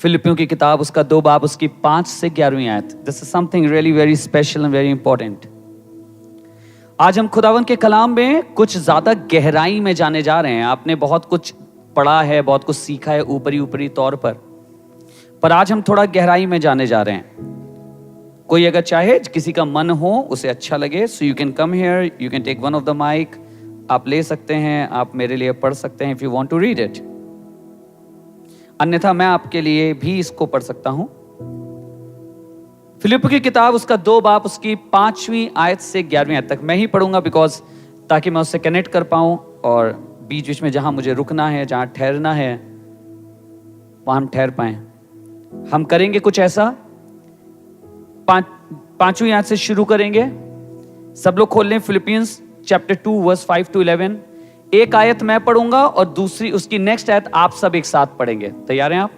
फिलिपियों की किताब उसका 2 बाब उसकी 5 से 11वीं आयत। This is something really very special and very important. आज हम खुदावन के कलाम में कुछ ज्यादा गहराई में जाने जा रहे हैं। आपने बहुत कुछ पढ़ा है, बहुत कुछ सीखा है ऊपरी ऊपरी तौर पर आज हम थोड़ा गहराई में जाने जा रहे हैं। कोई अगर चाहे, किसी का मन हो, उसे अच्छा लगे, so you can come here, you can take one of the mic, आप ले सकते हैं, आप मेरे लिए पढ़ सकते हैं if you want to read it. अन्यथा मैं आपके लिए भी इसको पढ़ सकता हूं। फिलिपियों की किताब उसका 2 बाब उसकी 5वीं आयत से 11वीं आयत तक मैं ही पढ़ूंगा, बिकॉज ताकि मैं उससे कनेक्ट कर पाऊं और बीच बीच में जहां मुझे रुकना है, जहां ठहरना है, वहां हम ठहर पाएं। हम करेंगे कुछ ऐसा, 5वीं आयत से शुरू करेंगे। सब लोग खोल लें फिलिपियंस चैप्टर 2 वर्स 5 to 11। एक आयत मैं पढ़ूंगा और दूसरी उसकी नेक्स्ट आयत आप सब एक साथ पढ़ेंगे। तैयार हैं आप?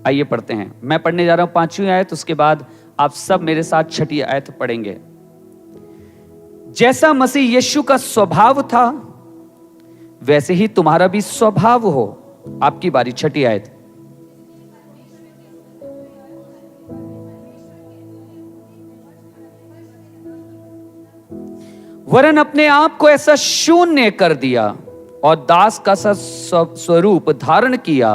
आइए पढ़ते हैं। मैं पढ़ने जा रहा हूं 5वीं आयत, उसके बाद आप सब मेरे साथ 6ठी आयत पढ़ेंगे। जैसा मसीह यीशु का स्वभाव था वैसे ही तुम्हारा भी स्वभाव हो। आपकी बारी, 6ठी आयत। वरन अपने आप को ऐसा शून्य कर दिया और दास का सा स्वरूप धारण किया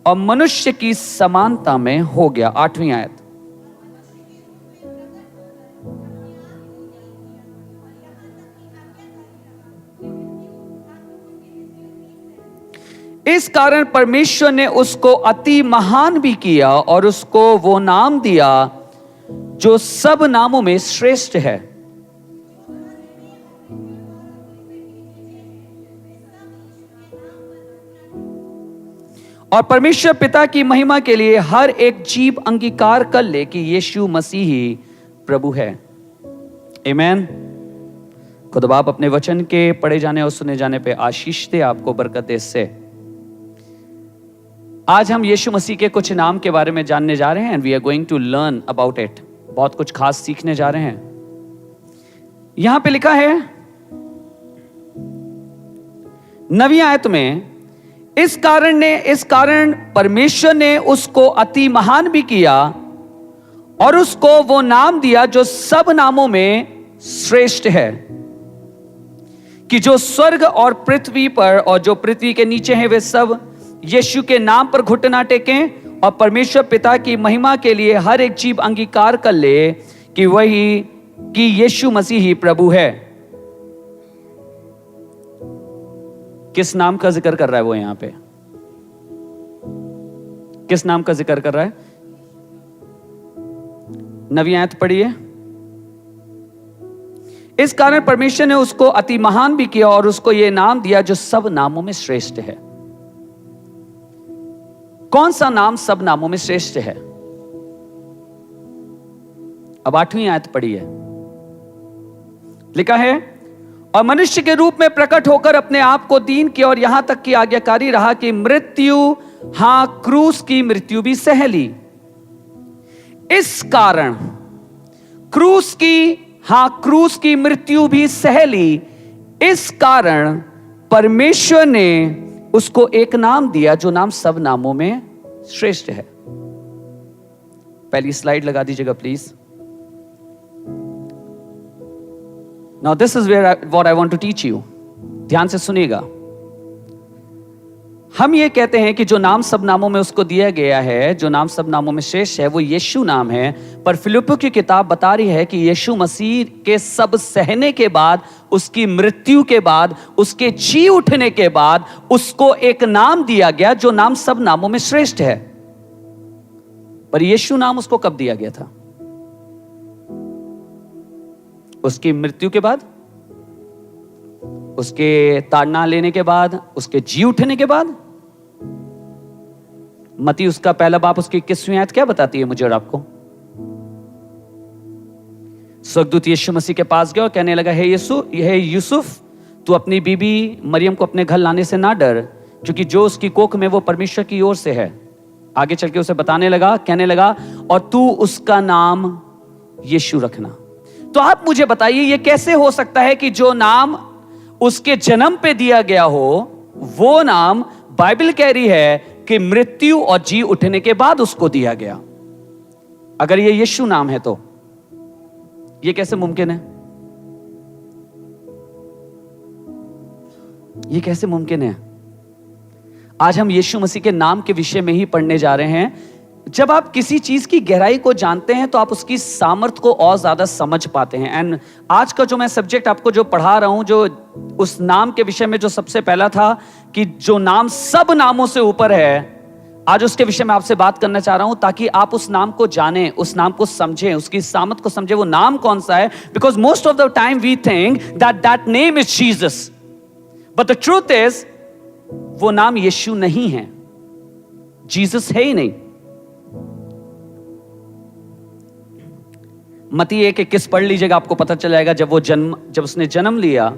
और मनुष्य की समानता में हो गया। 8वीं आयत। इस कारण परमेश्वर ने उसको अति महान भी किया और उसको वो नाम दिया जो सब नामों में श्रेष्ठ है। और परमेश्वर पिता की महिमा के लिए हर एक जीव अंगीकार कर ले कि यीशु मसीह ही प्रभु है। आमीन। खुदा बाप अपने वचन के पढ़े जाने और सुने जाने पे आशीष दे, आपको बरकत दे। इससे आज हम यीशु मसीह के कुछ नाम के बारे में जानने जा रहे हैं and we are going to learn about it. बहुत कुछ खास सीखने जा रहे हैं। यहां पे लिखा है 9वीं आयत में, इस कारण परमेश्वर ने उसको अति महान भी किया और उसको वो नाम दिया जो सब नामों में श्रेष्ठ है, कि जो स्वर्ग और पृथ्वी पर और जो पृथ्वी के नीचे हैं वे सब यीशु के नाम पर घुटना टेकें और परमेश्वर पिता की महिमा के लिए हर एक जीव अंगीकार कर ले कि यीशु मसीह ही प्रभु है। किस नाम का जिक्र कर रहा है वो? यहां पे किस नाम का जिक्र कर रहा है? 9वीं आयत पढ़िए। इस कारण परमेश्वर ने उसको अति महान भी किया और उसको ये नाम दिया जो सब नामों में श्रेष्ठ है। कौन सा नाम सब नामों में श्रेष्ठ है? अब 8वीं आयत पढ़िए। लिखा है, और मनुष्य के रूप में प्रकट होकर अपने आप को दीन किया और यहां तक कि आज्ञाकारी रहा कि मृत्यु, हां क्रूस की मृत्यु भी सह ली। इस कारण क्रूस की मृत्यु भी सह ली। इस कारण परमेश्वर ने उसको एक नाम दिया जो नाम सब नामों में श्रेष्ठ है। पहली स्लाइड लगा दीजिएगा please. Now this is what I want to teach you. ध्यान से सुनिएगा। हम ये कहते हैं कि जो नाम सब नामों में उसको दिया गया है, जो नाम सब नामों में श्रेष्ठ है, वो यीशु नाम है। पर फिलिपियों की किताब बता रही है कि यीशु मसीह के सब सहने के बाद, उसकी मृत्यु के बाद, उसके जी उठने के बाद उसको एक नाम दिया गया जो नाम सब नामों में श्रेष्ठ है। पर यीशु नाम उसको कब दिया गया था? उसकी मृत्यु के बाद, उसके ताड़ना लेने के बाद, उसके जी उठने के बाद। मत्ती उसका पहला बाब उसकी 21वीं आयत क्या बताती है मुझे और आपको? स्वर्गदूत यीशु मसीह के पास गया और कहने लगा, हे यूसुफ, तू अपनी बीबी मरियम को अपने घर लाने से ना डर, क्योंकि जो उसकी कोख में वो परमेश्वर की ओर से है। आगे चल के उसे बताने लगा, कहने लगा, और तू उसका नाम यीशु रखना। तो आप मुझे बताइए, ये कैसे हो सकता है कि जो नाम उसके जन्म पे दिया गया हो, वो नाम बाइबल कह रही है कि मृत्यु और जी उठने के बाद उसको दिया गया। अगर ये यीशु नाम है तो ये कैसे मुमकिन है? ये कैसे मुमकिन है? आज हम यीशु मसीह के नाम के विषय में ही पढ़ने जा रहे हैं। जब आप किसी चीज की गहराई को जानते हैं तो आप उसकी सामर्थ्य को और ज्यादा समझ पाते हैं। एंड आज का जो मैं सब्जेक्ट आपको जो पढ़ा रहा हूं, जो उस नाम के विषय में जो सबसे पहला था कि जो नाम सब नामों से ऊपर है, आज उसके विषय में आपसे बात करना चाह रहा हूं ताकि आप उस नाम को जानें, उस नाम को समझें, उसकी सामर्थ को समझें। वो नाम कौन सा है? Because most of the time we think that name is Jesus, but the truth is वो नाम यीशु नहीं है, जीसस है ही नहीं। मत्ती 1:21 पढ़ लीजिएगा, आपको पता चल जाएगा जब उसने जन्म लिया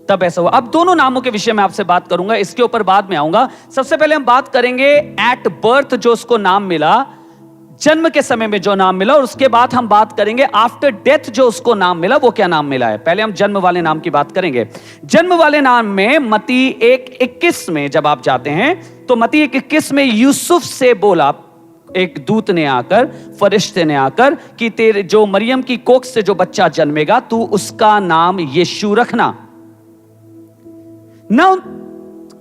तब ऐसा हुआ। अब दोनों नामों के विषय में आपसे बात करूंगा, इसके ऊपर बाद में आऊंगा। सबसे पहले हम बात करेंगे एट बर्थ जो उसको नाम मिला, जन्म के समय में जो नाम मिला, और उसके बाद हम बात करेंगे आफ्टर डेथ जो उसको नाम मिला, वो क्या नाम मिला है। पहले हम जन्म वाले नाम की बात करेंगे। जन्म वाले नाम में मत्ती 1:21 में जब आप जाते हैं तो मत्ती 1:21 में यूसुफ से बोला एक दूत ने आकर, फरिश्ते ने आकर कि तेरे जो मरियम की कोख से जो बच्चा जन्मेगा तू उसका नाम यीशु रखना। ना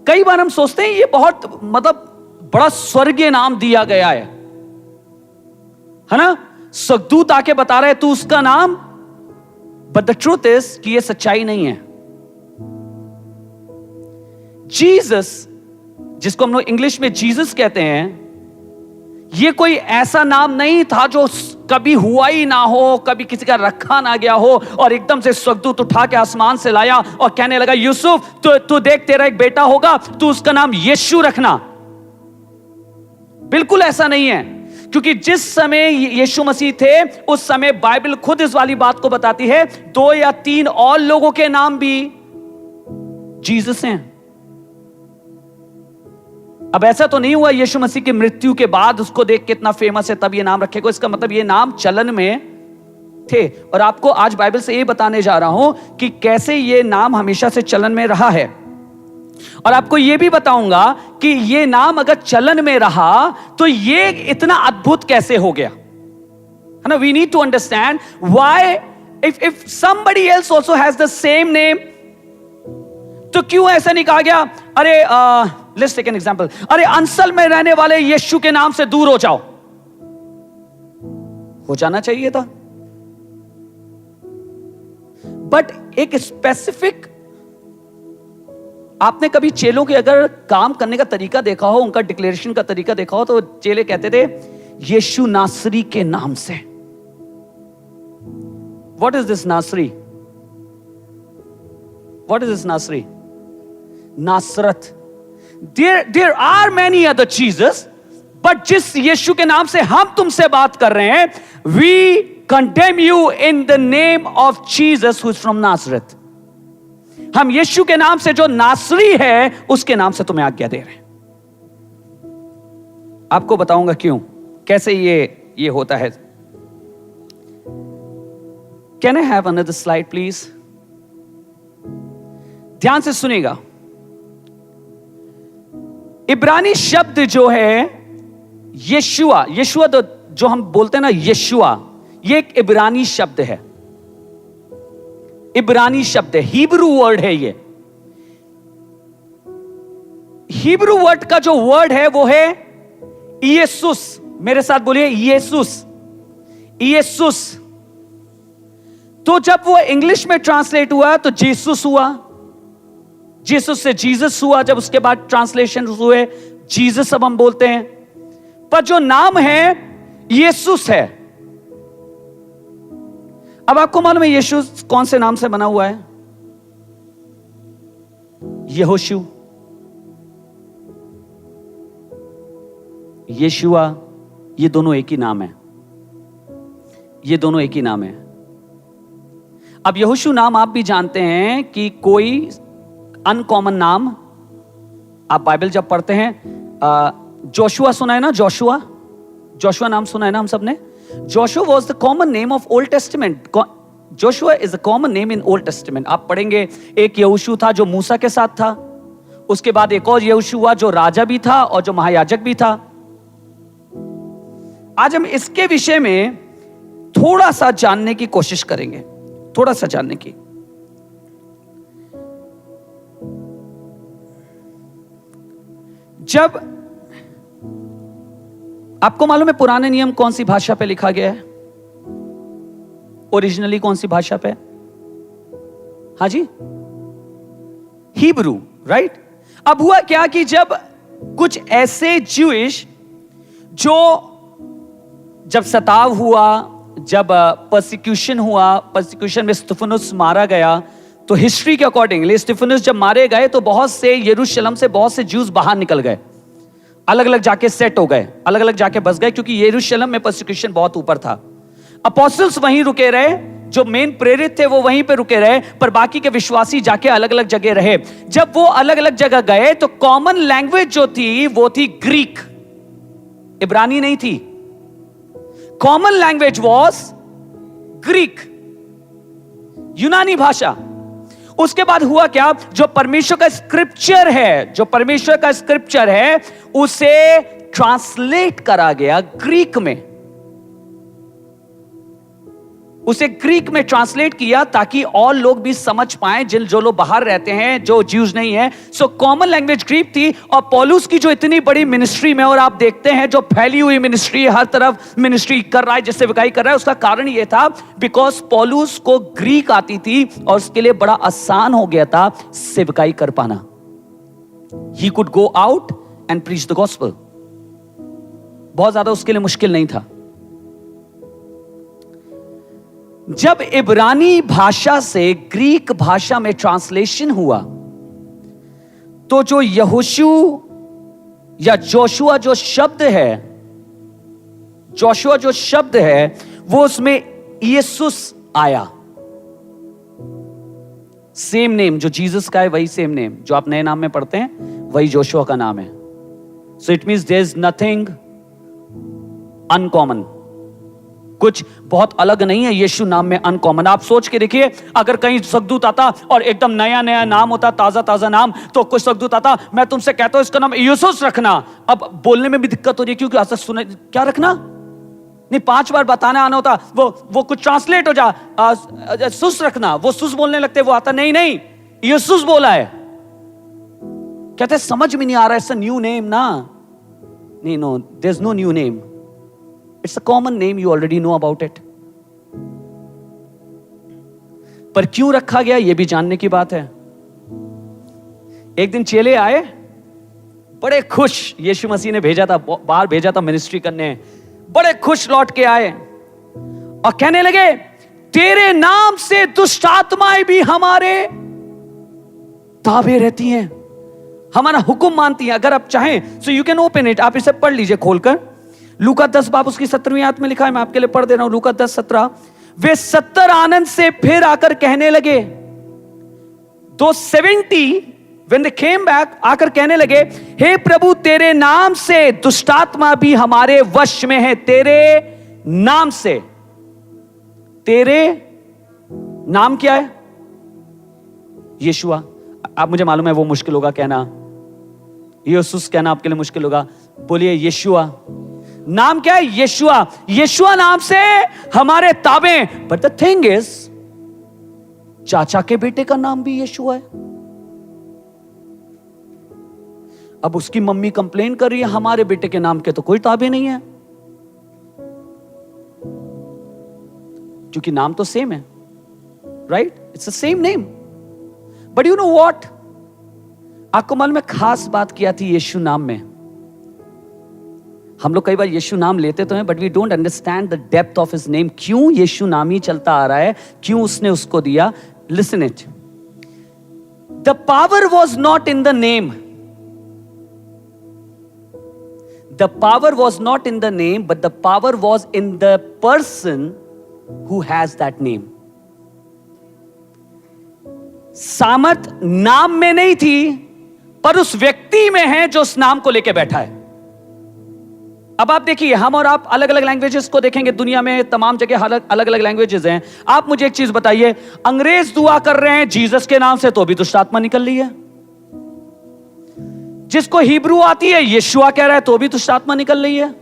कई बार हम सोचते हैं ये बहुत मतलब बड़ा स्वर्गीय नाम दिया गया है ना? स्वर्गदूत आके बता रहे तू उसका नाम, बट द ट्रूथ इज कि ये सच्चाई नहीं है। जीसस, जिसको हम लोग इंग्लिश में जीसस कहते हैं, ये कोई ऐसा नाम नहीं था जो कभी हुआ ही ना हो, कभी किसी का रखा ना गया हो और एकदम से स्वर्गदूत उठा के आसमान से लाया और कहने लगा यूसुफ तू देख तेरा एक बेटा होगा, तू उसका नाम यीशु रखना। बिल्कुल ऐसा नहीं है, क्योंकि जिस समय यीशु मसीह थे उस समय बाइबल खुद इस वाली बात को बताती है 2 या 3 और लोगों के नाम भी जीसस हैं। अब ऐसा तो नहीं हुआ यीशु मसीह की मृत्यु के बाद उसको देख के इतना फेमस है तब ये नाम रखेगा। इसका मतलब ये नाम चलन में थे, और आपको आज बाइबल से ये बताने जा रहा हूं कि कैसे ये नाम हमेशा से चलन में रहा है। और आपको ये भी बताऊंगा कि ये नाम अगर चलन में रहा तो ये इतना अद्भुत कैसे हो गया, है ना? We need to understand why if somebody else also has the same name, तो क्यों ऐसा नहीं कहा गया अरे लेट्स टेक एन एग्जांपल, अरे अंसल में रहने वाले यीशु के नाम से दूर हो जाओ? हो जाना चाहिए था। बट एक स्पेसिफिक, आपने कभी चेलों के अगर काम करने का तरीका देखा हो, उनका डिक्लेरेशन का तरीका देखा हो, तो चेले कहते थे यीशु नासरी के नाम से। व्हाट इज दिस नासरी? व्हाट इज दिस नासरी? नासरत। There are many other Jesus, but जिस यीशु के नाम से हम तुमसे बात कर रहे हैं, we condemn you in the name of Jesus who is from Nazareth. हम यीशु के नाम से जो नासरी है उसके नाम से तुम्हें आज्ञा दे रहे हैं। आपको बताऊंगा क्यों, कैसे ये होता है। Can I have another slide please? ध्यान से सुनिएगा। इब्रानी शब्द जो है यीशुआ, जो हम बोलते हैं ना यीशुआ, ये एक इब्रानी शब्द है। इब्रानी शब्द है, हिब्रू वर्ड है ये। हिब्रू वर्ड का जो वर्ड है वो है यीशुस। मेरे साथ बोलिए यीशुस। यीशुस। तो जब वो इंग्लिश में ट्रांसलेट हुआ तो जीसस हुआ, जीसस से जीसस हुआ, जब उसके बाद ट्रांसलेशन हुए जीसस अब हम बोलते हैं, पर जो नाम है यीशुस है। अब आपको मालूम है यीशुस कौन से नाम से बना हुआ है? यहोशू, यीशुआ, ये दोनों एक ही नाम है। ये दोनों एक ही नाम है। अब यहोशू नाम आप भी जानते हैं कि कोई अनकॉमन नाम, आप बाइबल जब पढ़ते हैं, जोशुआ सुना है ना? जोशुआ नाम सुना है ना हम सबने? Joshua was the common name of old testament. Joshua is the common name in old testament. आप पढ़ेंगे एक यहोशू था जो मूसा के साथ था, उसके बाद एक और यहोशू हुआ जो राजा भी था और जो महायाजक भी था। आज हम इसके विषय में थोड़ा सा जानने की कोशिश करेंगे, थोड़ा सा जानने की। जब आपको मालूम है पुराने नियम कौन सी भाषा पे लिखा गया है? ओरिजिनली कौन सी भाषा पे? हाँ जी, हिब्रू, राइट। अब हुआ क्या कि जब कुछ ऐसे ज्यूइश जो जब सताव हुआ, जब परसिक्यूशन हुआ, परसिक्यूशन में स्तिफनुस मारा गया, तो हिस्ट्री के अकॉर्डिंगली स्तिफनुस जब मारे गए तो बहुत से यरूशलेम से बहुत से ज्यूज बाहर निकल गए, अलग अलग जाके सेट हो गए, अलग अलग जाके बस गए, क्योंकि यरूशलेम में परसिक्यूशन बहुत ऊपर था। अपोस्टल्स वहीं रुके रहे, जो मेन प्रेरित थे वो वहीं पे रुके रहे, पर बाकी के विश्वासी जाके अलग अलग जगह रहे। जब वो अलग अलग जगह गए तो कॉमन लैंग्वेज जो थी वो थी ग्रीक, इब्रानी नहीं थी। कॉमन लैंग्वेज वॉज ग्रीक, यूनानी भाषा। उसके बाद हुआ क्या, जो परमेश्वर का स्क्रिप्चर है, जो परमेश्वर का स्क्रिप्चर है उसे ट्रांसलेट करा गया ग्रीक में, उसे ग्रीक में ट्रांसलेट किया ताकि और लोग भी समझ पाएं, जो लोग बाहर रहते हैं, जो ज्यूज नहीं है। सो कॉमन लैंग्वेज ग्रीक थी। और पौलुस की जो इतनी बड़ी मिनिस्ट्री में, और आप देखते हैं जो फैली हुई मिनिस्ट्री, हर तरफ मिनिस्ट्री कर रहा है, जिससे विकाई कर रहा है, उसका कारण यह था बिकॉज पौलुस को ग्रीक आती थी और उसके लिए बड़ा आसान हो गया था सेवकाई कर पाना। He could go out and preach the gospel, बहुत ज्यादा उसके लिए मुश्किल नहीं था। जब इब्रानी भाषा से ग्रीक भाषा में ट्रांसलेशन हुआ तो जो यहोशू या जोशुआ जो शब्द है, जोशुआ जो शब्द है वो उसमें यीशुस आया। सेम नेम जो जीसस का है वही सेम नेम जो आप नए नाम में पढ़ते हैं, वही जोशुआ का नाम है। So it means there is nothing uncommon, कुछ बहुत अलग नहीं है यीशु नाम में अनकॉमन। आप सोच के देखिए, अगर कहीं स्वर्गदूत आता और एकदम नया नया नाम होता, ताजा ताजा नाम, तो कुछ स्वर्गदूत आता, मैं तुमसे कहता हूं इसका नाम यीशुस रखना, अब बोलने में भी दिक्कत हो रही है क्योंकि ऐसा सुने क्या रखना, नहीं 5 बार बताना आना होता, वो कुछ ट्रांसलेट हो जा, सुस रखना, वो सुस बोलने लगते, वो आता नहीं यीशुस बोला है, कहते समझ में नहीं आ रहा, इट्स अ न्यू नेम ना, नहीं no there is no new name, It's a common name, you already know about it. पर क्यों रखा गया यह भी जानने की बात है। एक दिन चेले आए, बड़े खुश, यीशु मसीह ने भेजा था, बाहर भेजा था मिनिस्ट्री करने, बड़े खुश लौट के आए और कहने लगे तेरे नाम से दुष्ट आत्माएं भी हमारे ताबे रहती हैं, हमारा हुक्म मानती हैं। अगर आप चाहें सो यू कैन ओपन इट, आप इसे पढ़ लीजिए खोलकर। लूका 10 बाब उसकी 17वीं आयत में लिखा है, मैं आपके लिए पढ़ दे रहा हूं। लूका 10:17, वे 70 आनंद से फिर आकर कहने लगे, दो 70 when they came back आकर कहने लगे, हे प्रभु तेरे नाम से दुष्टात्मा भी हमारे वश में है, तेरे नाम से। तेरे नाम क्या है? यीशुआ। आप मुझे मालूम है वो मुश्किल होगा कहना, यीशुस कहना आपके लिए मुश्किल होगा, बोलिए यीशुआ। नाम क्या है? यीशुआ। यीशुआ नाम से हमारे ताबे। बट द थिंग इज, चाचा के बेटे का नाम भी यीशुआ है। अब उसकी मम्मी कंप्लेन कर रही है हमारे बेटे के नाम के तो कोई ताबे नहीं है, क्योंकि नाम तो सेम है, right? It's the same name. But you know what, आपको मालूम है खास बात किया थी यीशु नाम में। हम लोग कई बार यीशु नाम लेते तो हैं, but we don't understand the depth of his name. क्यों यीशु नाम ही चलता आ रहा है, क्यों उसने उसको दिया? Listen it, the power was not in the name, the power was not in the name, but the power was in the person who has that name. सामर्थ नाम में नहीं थी, पर उस व्यक्ति में है जो उस नाम को लेके बैठा है। अब आप देखिए, हम और आप अलग अलग लैंग्वेजेस को देखेंगे, दुनिया में तमाम जगह अलग अलग लैंग्वेजेस हैं। आप मुझे एक चीज बताइए, अंग्रेज दुआ कर रहे हैं जीसस के नाम से तो भी दुष्ट आत्मा निकल रही है। जिसको हिब्रू आती है यीशुआ कह रहा है तो भी दुष्ट आत्मा निकल रही है।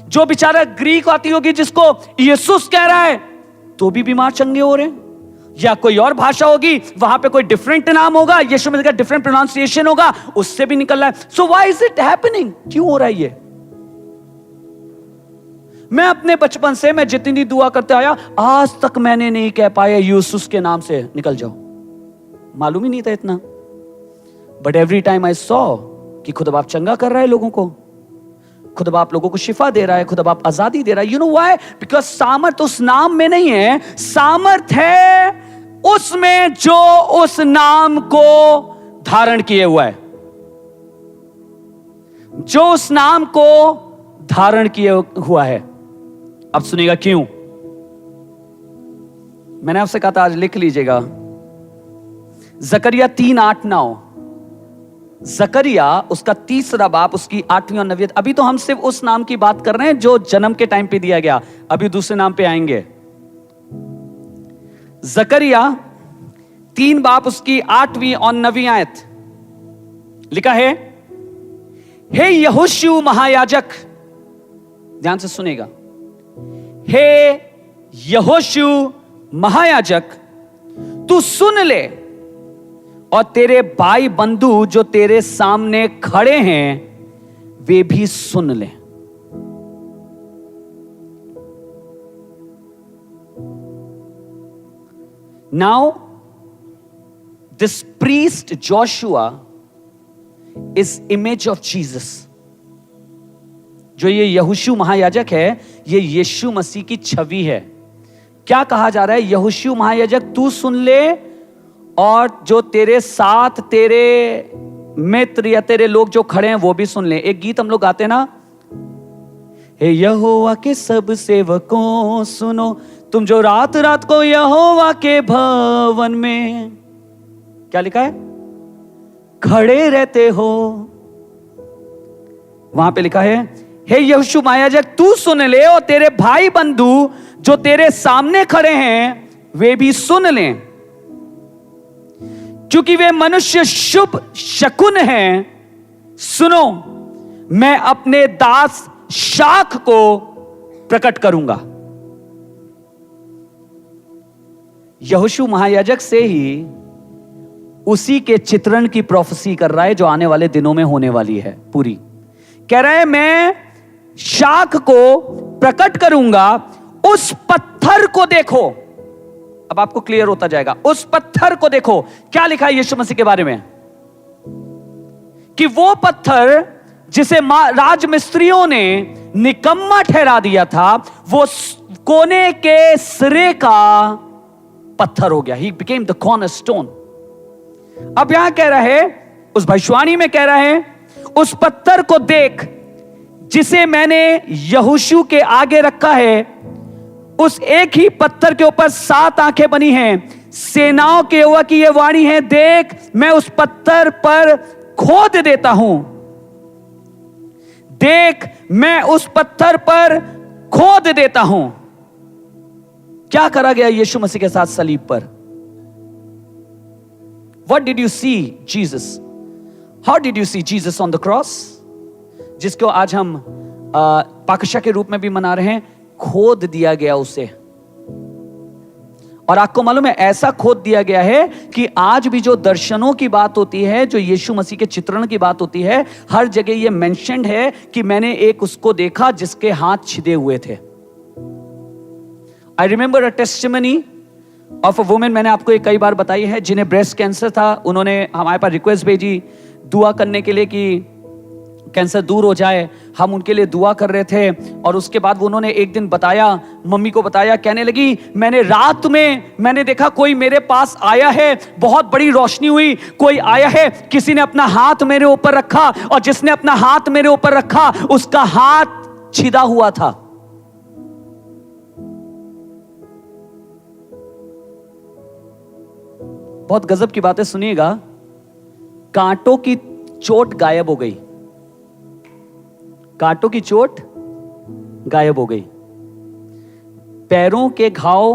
जो बेचारा ग्रीक आती होगी जिसको यीशुस कह रहा है तो भी बीमार चंगे हो रहे हैं। या कोई और भाषा होगी, वहां पे कोई डिफरेंट नाम होगा, यीशु मसीह का डिफरेंट प्रोनाउंसिएशन होगा, उससे भी निकल रहा है। So why is it happening? क्यों हो रहा है ये? मैं अपने बचपन से मैं जितनी दुआ करते आया, आज तक मैंने नहीं कह पाया यूसुस के नाम से निकल जाओ। मालूम ही नहीं था इतना। But every time I saw कि खुदा बाप चंगा कर रहा है लोगों को, खुदा बाप लोगों को शिफा दे रहा है, खुदा बाप आजादी दे रहा है। You know why? बिकॉज सामर्थ उस नाम में नहीं है, सामर्थ है उसमें जो उस नाम को धारण किए हुआ है, जो उस नाम को धारण किए हुआ है। अब सुनिएगा क्यों। मैंने आपसे कहा था आज लिख लीजिएगा, जकरिया 3:8-9। जकरिया उसका 3रा बाप, उसकी 8वीं और 9वीं। अभी तो हम सिर्फ उस नाम की बात कर रहे हैं जो जन्म के टाइम पे दिया गया, अभी दूसरे नाम पे आएंगे। जकरिया 3 बाप उसकी 8वीं और 9वीं आयत लिखा है, हे यहोशू महायाजक, ध्यान से सुनेगा, हे यहोशू महायाजक, तू सुन ले और तेरे भाई बंधु जो तेरे सामने खड़े हैं वे भी सुन ले। Now this priest Joshua is image of Jesus. जो ये यहोशू महायाजक है, ये यीशु मसीह की छवि है। क्या कहा जा रहा है? यहोशू महायाजक तू सुन ले और जो तेरे साथ तेरे मित्र या तेरे लोग जो खड़े हैं वो भी सुन ले। एक गीत हम लोग गाते हैं ना, हे यहोवा के सब सेवकों सुनो, तुम जो रात रात को यहोवा के भवन में, क्या लिखा है, खड़े रहते हो। वहां पे लिखा है, हे यहोशू महायाजक तू सुन ले और तेरे भाई बंधु जो तेरे सामने खड़े हैं वे भी सुन लें, क्योंकि वे मनुष्य शुभ शकुन हैं। सुनो, मैं अपने दास शाख को प्रकट करूंगा। यहोशू महायाजक से ही उसी के चित्रण की प्रोफेसी कर रहा है जो आने वाले दिनों में होने वाली है पूरी। कह रहा है मैं शाख को प्रकट करूंगा, उस पत्थर को देखो। अब आपको क्लियर होता जाएगा, उस पत्थर को देखो। क्या लिखा है यीशु मसीह के बारे में? कि वो पत्थर जिसे राजमिस्त्रियों ने निकम्मा ठहरा दिया था, वो कोने के सिरे का पत्थर हो गया। He became the cornerstone। अब यहां कह रहा है, उस भविष्यवाणी में कह रहा है, उस पत्थर को देख जिसे मैंने यहोशू के आगे रखा है, उस एक ही पत्थर के ऊपर 7 आंखें बनी हैं। सेनाओं के यहोवा की यह वाणी है, देख मैं उस पत्थर पर खोद देता हूं, देख मैं उस पत्थर पर खोद देता हूं। क्या करा गया यीशु मसीह के साथ सलीब पर? What did you see Jesus? How did you see Jesus on the cross? जिसको आज हम पाकशा के रूप में भी मना रहे हैं, खोद दिया गया उसे। और आपको मालूम है, ऐसा खोद दिया गया है कि आज भी जो दर्शनों की बात होती है, जो यीशु मसीह के चित्रण की बात होती है, हर जगह ये मेंशन्ड है कि मैंने एक उसको देखा जिसके हाथ छिदे हुए थे। I remember a testimony of a women, मैंने आपको कई बार बताई है, जिन्हें ब्रेस्ट कैंसर था। उन्होंने हमारे पास रिक्वेस्ट भेजी दुआ करने के लिए कि कैंसर दूर हो जाए। हम उनके लिए दुआ कर रहे थे और उसके बाद वो उन्होंने एक दिन बताया, मम्मी को बताया, कहने लगी मैंने रात में मैंने देखा कोई मेरे पास आया है, बहुत बड़ी रोशनी हुई, कोई आया है, किसी ने अपना हाथ मेरे ऊपर रखा और जिसने अपना हाथ मेरे ऊपर रखा उसका हाथ छिदा हुआ था। बहुत गजब की बातें सुनिएगा, कांटों की चोट गायब हो गई, कांटों की चोट गायब हो गई, पैरों के घाव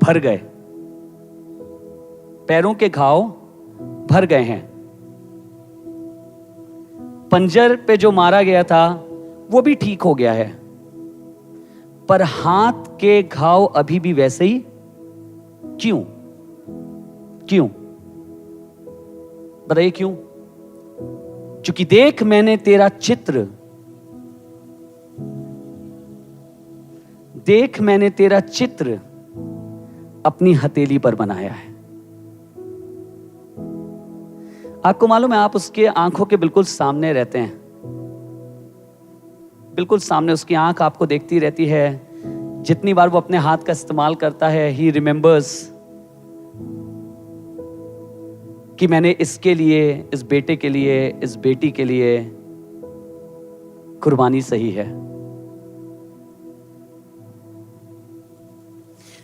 भर गए, पैरों के घाव भर गए हैं। पंजर पे जो मारा गया था वो भी ठीक हो गया है, पर हाथ के घाव अभी भी वैसे ही। क्यों? क्यों बताइए क्यों? क्योंकि देख मैंने तेरा चित्र, देख मैंने तेरा चित्र अपनी हथेली पर बनाया है। आपको मालूम है, आप उसके आंखों के बिल्कुल सामने रहते हैं, बिल्कुल सामने उसकी आंख आपको देखती रहती है। जितनी बार वो अपने हाथ का इस्तेमाल करता है, ही रिमेंबर्स कि मैंने इसके लिए, इस बेटे के लिए, इस बेटी के लिए कुर्बानी सही है।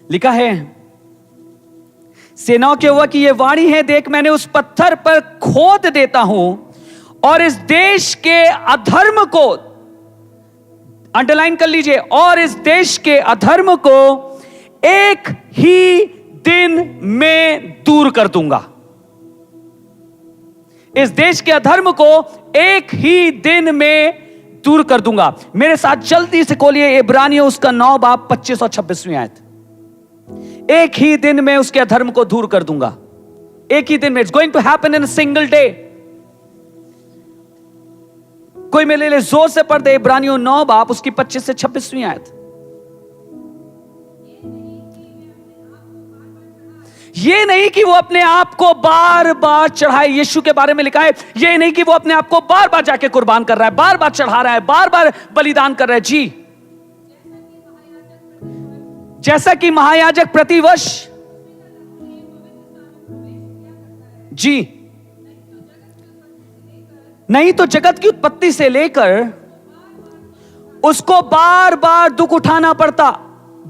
लिखा है सेनाओं के यहोवा की यह वाणी है, देख मैंने उस पत्थर पर खोद देता हूं और इस देश के अधर्म को, अंडरलाइन कर लीजिए, और इस देश के अधर्म को एक ही दिन में दूर कर दूंगा। इस देश के अधर्म को एक ही दिन में दूर कर दूंगा। मेरे साथ जल्दी से खोलिए इब्रानियों उसका 9 बाब 25 और 26वीं आयत। एक ही दिन में उसके अधर्म को दूर कर दूंगा। एक ही दिन में, it's going to happen in a single day. कोई मेरे लिए जोर से पढ़ दे इब्रानियों 9 बाब उसकी 25 से 26वीं आयत। ये नहीं कि वो अपने आप को बार बार चढ़ाए, यीशु के बारे में लिखा है, ये नहीं कि वो अपने आप को बार बार जाके कुर्बान कर रहा है, बार बार चढ़ा रहा है, बार बार बलिदान कर रहा है। जी, जैसा कि महायाजक प्रतिवर्ष, जी, नहीं तो जगत की उत्पत्ति से लेकर उसको बार बार दुख उठाना पड़ता,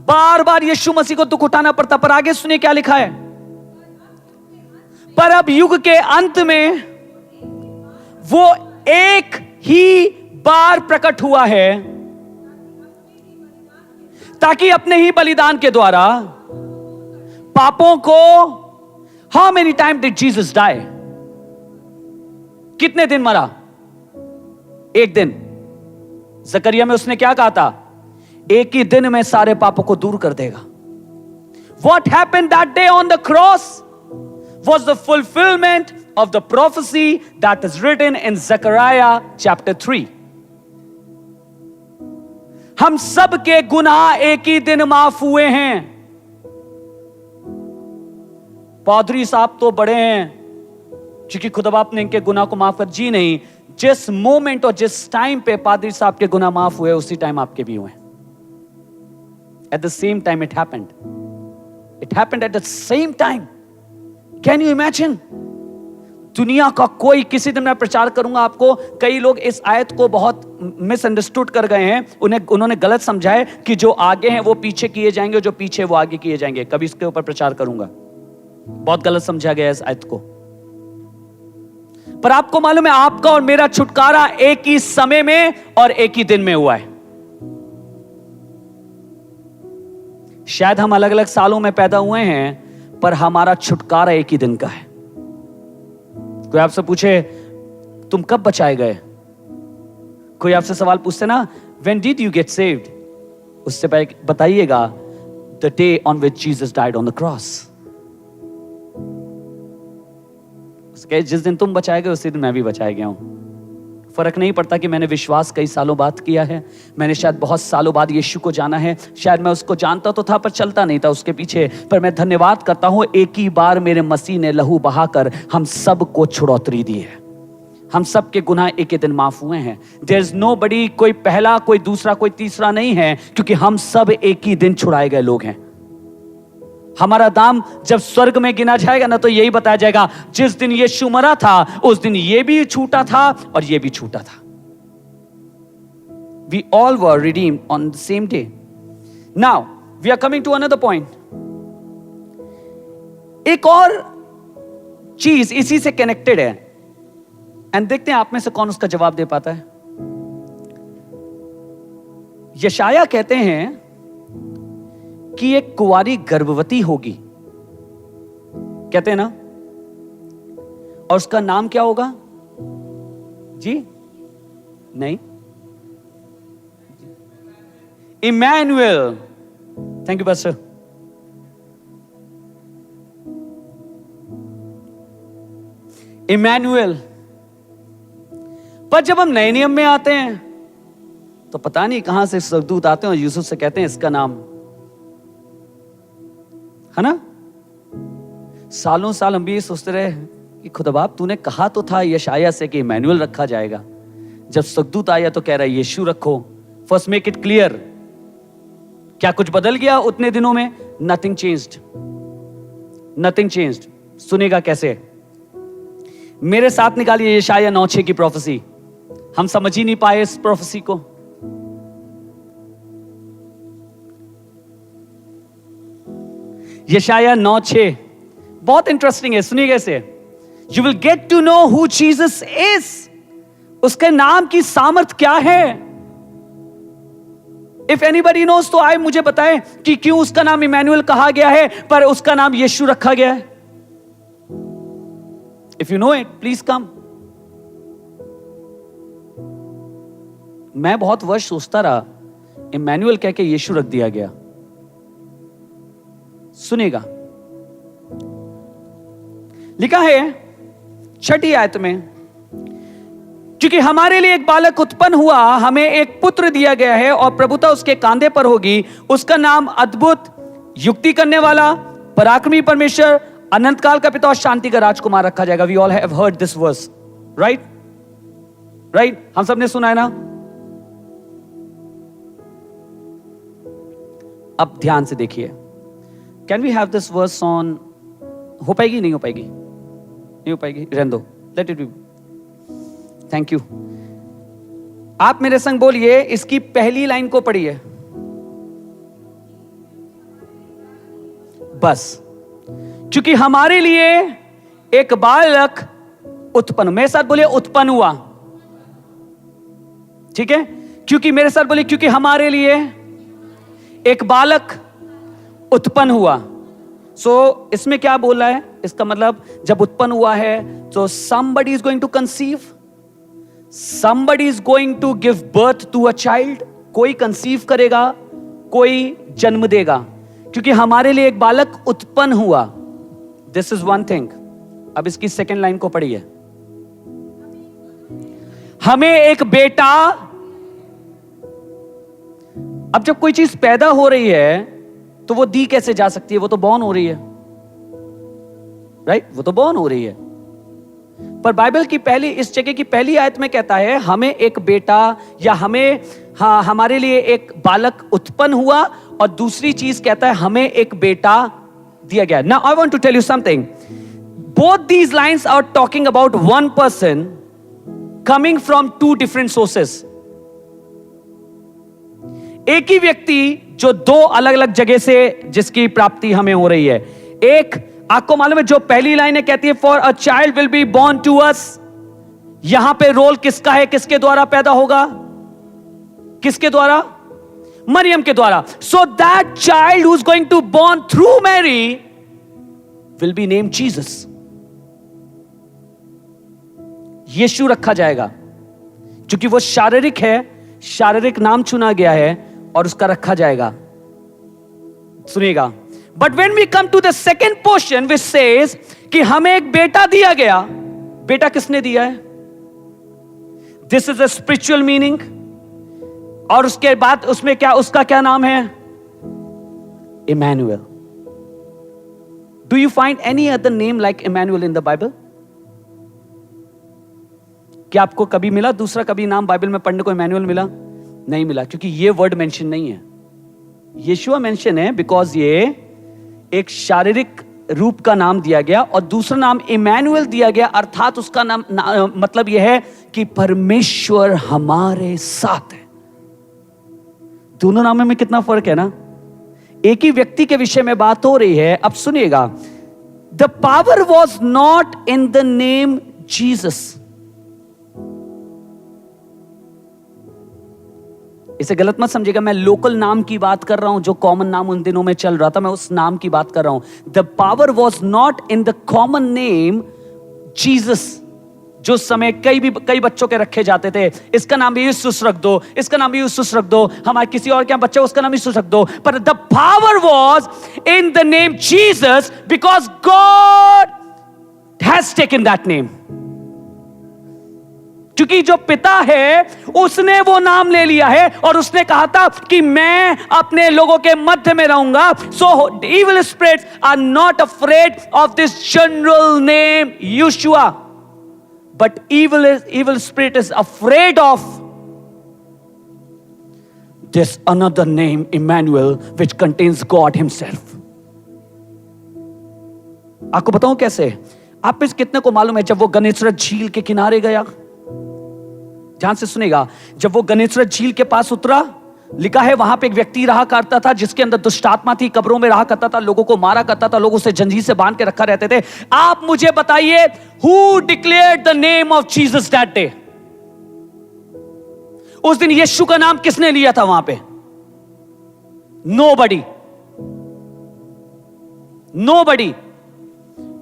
बार बार यीशु मसीह को दुख उठाना पड़ता। पर आगे सुनिए क्या लिखा है, पर अब युग के अंत में वो एक ही बार प्रकट हुआ है, ताकि अपने ही बलिदान के द्वारा पापों को। How many time did Jesus die? कितने दिन मरा? एक दिन। जकरिया में उसने क्या कहा था? एक ही दिन में सारे पापों को दूर कर देगा। What happened that day on the cross was the fulfillment of the prophecy that is written in Zechariah chapter 3. हम सब के गुनाह एक ही दिन माफ हुए हैं। पादरी साहब तो बड़े हैं क्योंकि खुदा बाप ने इनके गुनाह को माफ कर। जी नहीं, जिस मोमेंट और जिस टाइम पे पादरी साहब के गुनाह माफ हुए, उसी टाइम आपके भी हुए। At the same time it happened, it happened at the same time. Can you imagine? दुनिया का कोई, किसी दिन मैं प्रचार करूंगा आपको, कई लोग इस आयत को बहुत मिसअंडरस्टूड कर गए हैं, उन्होंने गलत समझा है कि जो आगे हैं वो पीछे किए जाएंगे, जो पीछे वो आगे किए जाएंगे। कभी इसके ऊपर प्रचार करूंगा। बहुत गलत समझा गया इस आयत को। पर आपको मालूम है, आपका और मेरा छुटकारा एक ही समय में और एक ही दिन में हुआ है। शायद हम अलग अलग सालों में पैदा हुए हैं, पर हमारा छुटकारा एक ही दिन का है। कोई आपसे पूछे तुम कब बचाए गए, कोई आपसे सवाल पूछते ना, when did you get saved, उससे पहले बताइएगा the day on which Jesus died on the cross। उसके जिस दिन तुम बचाए गए उसी दिन मैं भी बचाया गया हूं। फर्क नहीं पड़ता कि मैंने विश्वास कई सालों बाद किया है, मैंने शायद बहुत सालों बाद यीशु को जाना है, शायद मैं उसको जानता तो था पर चलता नहीं था उसके पीछे, पर मैं धन्यवाद करता हूं एक ही बार मेरे मसीह ने लहू बहाकर हम सब को छुड़ौतरी दी है। हम सब के गुनाह एक ही दिन माफ हुए हैं। देयर इज नोबडी, कोई पहला, कोई दूसरा, कोई तीसरा नहीं है, क्योंकि हम सब एक ही दिन छुड़ाए गए लोग हैं। हमारा दाम जब स्वर्ग में गिना जाएगा ना, तो यही बताया जाएगा, जिस दिन यीशु मरा था उस दिन ये भी छूटा था और ये भी छूटा था। We all were redeemed on the same day. Now we are coming to another point. एक और चीज इसी से कनेक्टेड है, एंड देखते हैं आप में से कौन उसका जवाब दे पाता है। यशाया कहते हैं कि एक कुंवारी गर्भवती होगी, कहते हैं ना, और उसका नाम क्या होगा जी? नहीं, Emmanuel. Thank you pastor. Emmanuel. पर जब हम नए नियम में आते हैं तो पता नहीं कहां से स्वर्गदूत आते हैं और यूसुफ से कहते हैं इसका नाम, है ना। सालों साल हम भी सोचते रहे कि खुदा बाप तूने कहा तो था यशाया से कि इमैनुअल रखा जाएगा। जब स्वर्गदूत आया तो कह रहा है यीशु रखो। First make it clear. क्या कुछ बदल गया उतने दिनों में? Nothing changed, nothing changed. सुनेगा कैसे? मेरे साथ निकालिए यशाया 9:6 की प्रोफेसी। हम समझ ही नहीं पाए इस प्रोफेसी को। यशाया 9:6 बहुत इंटरेस्टिंग है, सुनिए कैसे। You will get to know who Jesus is. उसके नाम की सामर्थ क्या है। इफ एनीबडी नोस तो आए मुझे बताएं कि क्यों उसका नाम इमैनुअल कहा गया है पर उसका नाम यीशु रखा गया है। If you know it please come. मैं बहुत वर्ष सोचता रहा इमैनुअल कह के यीशु रख दिया गया। सुनेगा, लिखा है 6ठी आयत में, क्योंकि हमारे लिए एक बालक उत्पन्न हुआ, हमें एक पुत्र दिया गया है और प्रभुता उसके कांधे पर होगी। उसका नाम अद्भुत, युक्ति करने वाला, पराक्रमी परमेश्वर, अनंत काल का पिता और शांति का राजकुमार रखा जाएगा। We all have heard this verse, right? Right, हम सबने सुना है ना। अब ध्यान से देखिए, can we have this verse on? हो पाएगी? नहीं हो पाएगी? नहीं हो पाएगी, रहने दो, let it be. Thank you. आप मेरे संग बोलिए, इसकी पहली लाइन को पढ़िए बस। क्योंकि हमारे लिए एक बालक उत्पन्न, मेरे साथ बोलिए उत्पन्न हुआ, ठीक है? क्योंकि मेरे साथ बोलिए, क्योंकि हमारे लिए एक बालक उत्पन्न हुआ। सो इसमें क्या बोल रहा है? इसका मतलब जब उत्पन्न हुआ है तो somebody is going to conceive, somebody is going to give birth to a child। कोई कंसीव करेगा, कोई जन्म देगा। क्योंकि हमारे लिए एक बालक उत्पन्न हुआ, दिस इज वन थिंग। अब इसकी सेकेंड लाइन को पढ़िए, हमें एक बेटा। अब जब कोई चीज पैदा हो रही है तो वो दी कैसे जा सकती है? वो तो बॉर्न हो रही है, राइट? वो तो बॉर्न हो रही है। पर बाइबल की पहली, इस जगह की पहली आयत में कहता है हमें एक बेटा, या हमें, हाँ, हमारे लिए एक बालक उत्पन्न हुआ, और दूसरी चीज कहता है हमें एक बेटा दिया गया। Now I want to tell you something. Both these lines are talking about one person coming from two different sources. एक ही व्यक्ति जो दो अलग अलग जगह से जिसकी प्राप्ति हमें हो रही है। एक, आपको मालूम है जो पहली लाइन है कहती है for a child will be born to us. यहां पे रोल किसका है? किसके द्वारा पैदा होगा? किसके द्वारा? मरियम के द्वारा। So that child who is going to born through Mary will be name Jesus. Yeshu रखा जाएगा क्योंकि वो शारीरिक है, शारीरिक नाम चुना गया है और उसका रखा जाएगा। सुनिएगा, but when we come to the second portion which says कि हमें एक बेटा दिया गया। बेटा किसने दिया है? This is a spiritual meaning. और उसके बाद उसमें क्या, उसका क्या नाम है? Emmanuel. Do you find any other name like Emmanuel in the Bible? क्या आपको कभी मिला दूसरा कभी नाम बाइबल में पढ़ने को इमैनुअल मिला? नहीं मिला, क्योंकि ये वर्ड मेंशन नहीं है। यीशुआ मेंशन है बिकॉज ये एक शारीरिक रूप का नाम दिया गया, और दूसरा नाम इमैनुअल दिया गया, अर्थात उसका नाम मतलब यह है कि परमेश्वर हमारे साथ है। दोनों नामों में कितना फर्क है ना। एक ही व्यक्ति के विषय में बात हो रही है। अब सुनिएगा, the power was not in the name Jesus. इसे गलत मत समझिएगा, मैं लोकल नाम की बात कर रहा हूं, जो कॉमन नाम उन दिनों में चल रहा था, मैं उस नाम की बात कर रहा हूं। The power was not in the common name Jesus. जो समय कई बच्चों के रखे जाते थे, इसका नाम भी यूसुस रख दो, इसका नाम भी यूसुस रख दो, हमारे किसी और के बच्चे उसका नाम यूसुस रख दो, पर the power was in the name Jesus because God has taken that name. क्योंकि जो पिता है उसने वो नाम ले लिया है और उसने कहा था कि मैं अपने लोगों के मध्य में रहूंगा। सो evil spirits are not afraid of this general name Yeshua, but evil spirit is afraid of this another name Emmanuel, which contains God himself. आपको बताऊं कैसे? आप में कितने को मालूम है जब वो गनेसरत झील के किनारे गया, ध्यान से सुनेगा, जब वो गनेसरत झील के पास उतरा, लिखा है वहां पे एक व्यक्ति रहा करता था जिसके अंदर दुष्ट आत्मा थी, कब्रों में रहा करता था, लोगों को मारा करता था, लोग उसे जंजीर से बांध के रखा रहते थे। आप मुझे बताइए, who declared the name of Jesus that day? उस दिन यीशु का नाम किसने लिया था वहां पे? Nobody, nobody.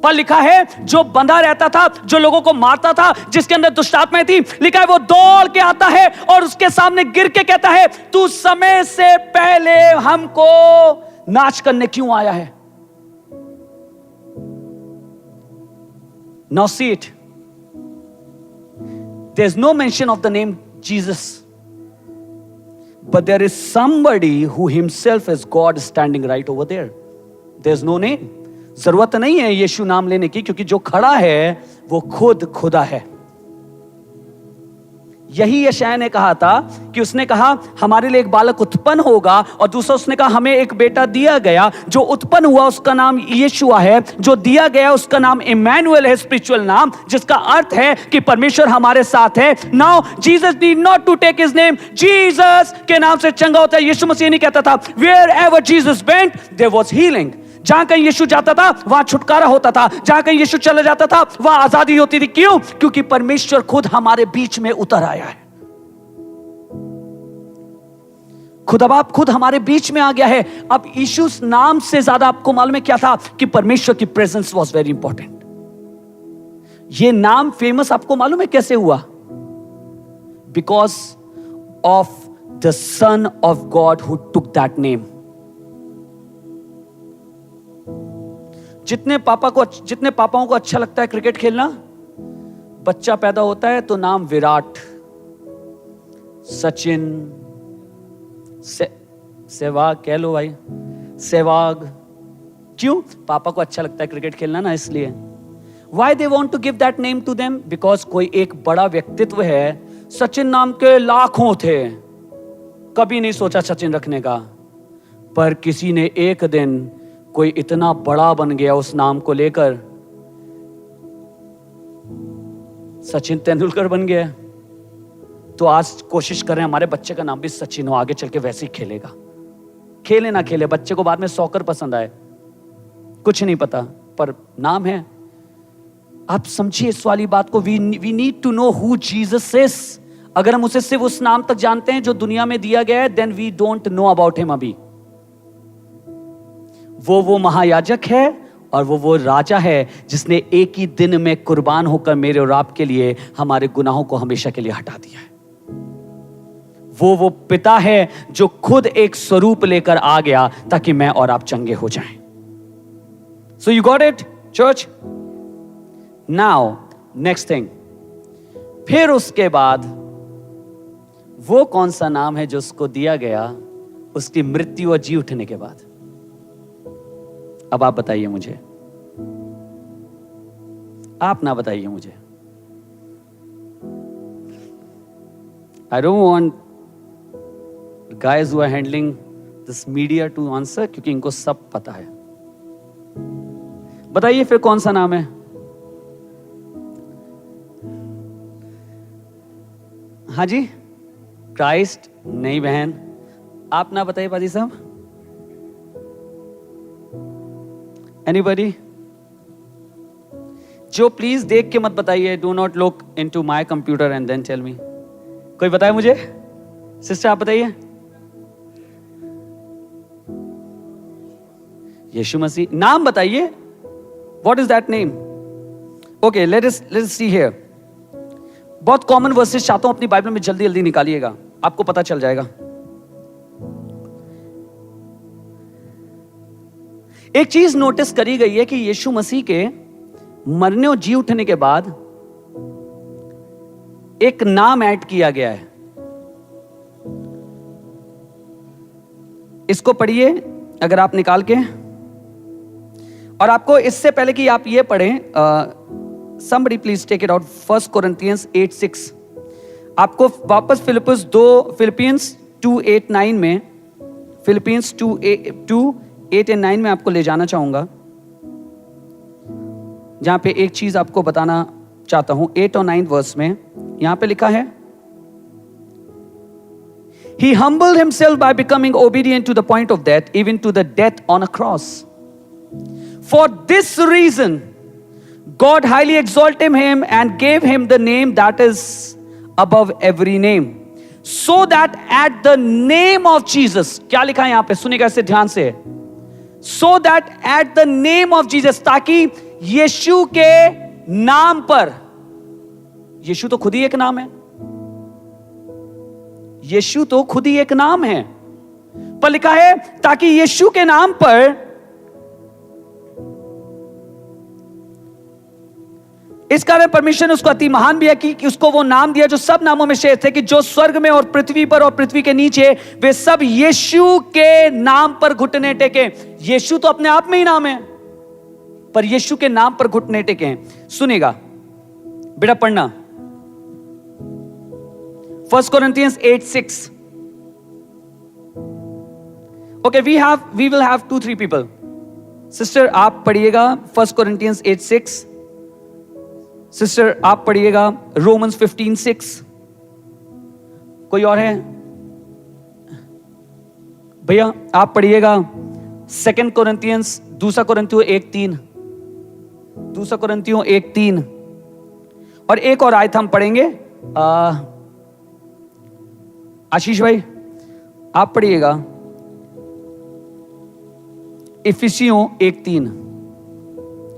पर लिखा है जो बंधा रहता था, जो लोगों को मारता था, जिसके अंदर दुष्ट आत्माएं थी, लिखा है वो दौड़ के आता है और उसके सामने गिर के कहता है, तू समय से पहले हमको नाश करने क्यों आया है? Now see it. There's no mention of the name Jesus, but there is somebody who himself is God standing right over there. There's no name. जरूरत नहीं है यीशु नाम लेने की, क्योंकि जो खड़ा है वो खुद खुदा है। यही यशायाह ने कहा था कि उसने कहा हमारे लिए एक बालक उत्पन्न होगा, और दूसरा उसने कहा हमें एक बेटा दिया गया। जो उत्पन्न हुआ उसका नाम यीशुआ है, जो दिया गया उसका नाम इमैनुअल है, स्पिरिचुअल नाम, जिसका अर्थ है कि परमेश्वर हमारे साथ है। Now Jesus need not to take his name. Jesus के नाम से चंगा होता है। यीशु मसीह नहीं कहता था wherever Jesus went there was healing. जहां कहीं यीशु जाता था वहां छुटकारा होता था, जहां कहीं यीशु चला जाता था वहां आजादी होती थी। क्यों? क्योंकि परमेश्वर खुद हमारे बीच में उतर आया है। खुदा बाप खुद हमारे बीच में आ गया है। अब यीशु नाम से ज्यादा आपको मालूम है क्या था? कि परमेश्वर की प्रेजेंस वॉज वेरी इंपॉर्टेंट। ये नाम फेमस आपको मालूम है कैसे हुआ? Because of the son of God who took that name. जितने पापाओं को अच्छा लगता है क्रिकेट खेलना, बच्चा पैदा होता है तो नाम विराट, सचिन, सहवाग कह लो भाई, सहवाग। क्यों? पापा को अच्छा लगता है क्रिकेट खेलना ना, इसलिए। Why they want to give that name to them? Because कोई एक बड़ा व्यक्तित्व है। सचिन नाम के लाखों थे, कभी नहीं सोचा सचिन रखने का, पर किसी ने एक दिन कोई इतना बड़ा बन गया उस नाम को लेकर, सचिन तेंदुलकर बन गया। तो आज कोशिश कर रहे हैं हमारे बच्चे का नाम भी सचिन हो, आगे चल के वैसे ही खेलेगा। खेले ना खेले, बच्चे को बाद में सॉकर पसंद आए, कुछ नहीं पता, पर नाम है। आप समझिए इस वाली बात को। We need to know who Jesus is. अगर हम उसे सिर्फ उस नाम तक जानते हैं जो दुनिया में दिया गया है, then we don't know about him. अभी वो महायाजक है और वो राजा है जिसने एक ही दिन में कुर्बान होकर मेरे और आपके लिए हमारे गुनाहों को हमेशा के लिए हटा दिया है। वो पिता है जो खुद एक स्वरूप लेकर आ गया ताकि मैं और आप चंगे हो जाएं। So you got it church? Now next thing, फिर उसके बाद वो कौन सा नाम है जो उसको दिया गया उसकी मृत्यु और जी उठने के बाद? अब आप बताइए मुझे, आप ना बताइए मुझे। I don't want guys who are handling this media to answer, क्योंकि इनको सब पता है। बताइए फिर कौन सा नाम है? हाँ जी, क्राइस्ट नहीं बहन, आप ना बताइए पाजी साहब। एनीबडी? जो प्लीज देख के मत बताइए, do not look into my computer and then tell me. कोई बताए मुझे? सिस्टर आप बताइए। यीशु मसीह। नाम बताइए, what is that name? Okay, let us see here. बहुत कॉमन वर्सेस चाहता हूं अपनी बाइबल में जल्दी जल्दी निकालिएगा, आपको पता चल जाएगा। एक चीज नोटिस करी गई है कि यीशु मसीह के मरने और जी उठने के बाद एक नाम ऐड किया गया है। इसको पढ़िए अगर आप निकाल के, और आपको इससे पहले कि आप ये पढ़ें, somebody please take it out, 1 Corinthians 8:6। आपको वापस फिलिपियंस 2:8-9 में, फिलिपियंस 2:8-9 में आपको ले जाना चाहूंगा, जहां पे एक चीज आपको बताना चाहता हूं। 8 और 9 वर्स में यहां पे लिखा है, He humbled himself by becoming obedient to the point of death, even to the death on a cross. For this reason, God highly exalted him and gave him the name that is above every name, so that at the name of Jesus, क्या लिखा है यहां पे, सुनिएगा इसे ध्यान से, so that at the name of Jesus, ताकि यीशु के नाम पर, यीशु तो खुद ही एक नाम है, यीशु तो खुद ही एक नाम है, पर लिखा है ताकि यीशु के नाम पर इस कारण परमेश्वर ने उसको अति महान भी है कि उसको वो नाम दिया जो सब नामों में श्रेष्ठ है, कि जो स्वर्ग में और पृथ्वी पर और पृथ्वी के नीचे वे सब यीशु के नाम पर घुटने टेके। यीशु तो अपने आप में ही नाम है, पर यीशु के नाम पर घुटने टेके हैं। सुनेगा बेटा, पढ़ना 1 Corinthians 8:6। Okay, we will have 2-3 people. Sister आप पढ़िएगा 1 Corinthians 8:6। सिस्टर आप पढ़िएगा Romans 15:6। कोई और है भैया? आप पढ़िएगा 2 Corinthians, 2 Corinthians 1:3, 2 Corinthians 1:3। और एक और आयत हम पढ़ेंगे, आशीष भाई आप पढ़िएगा इफिसियों 1:3।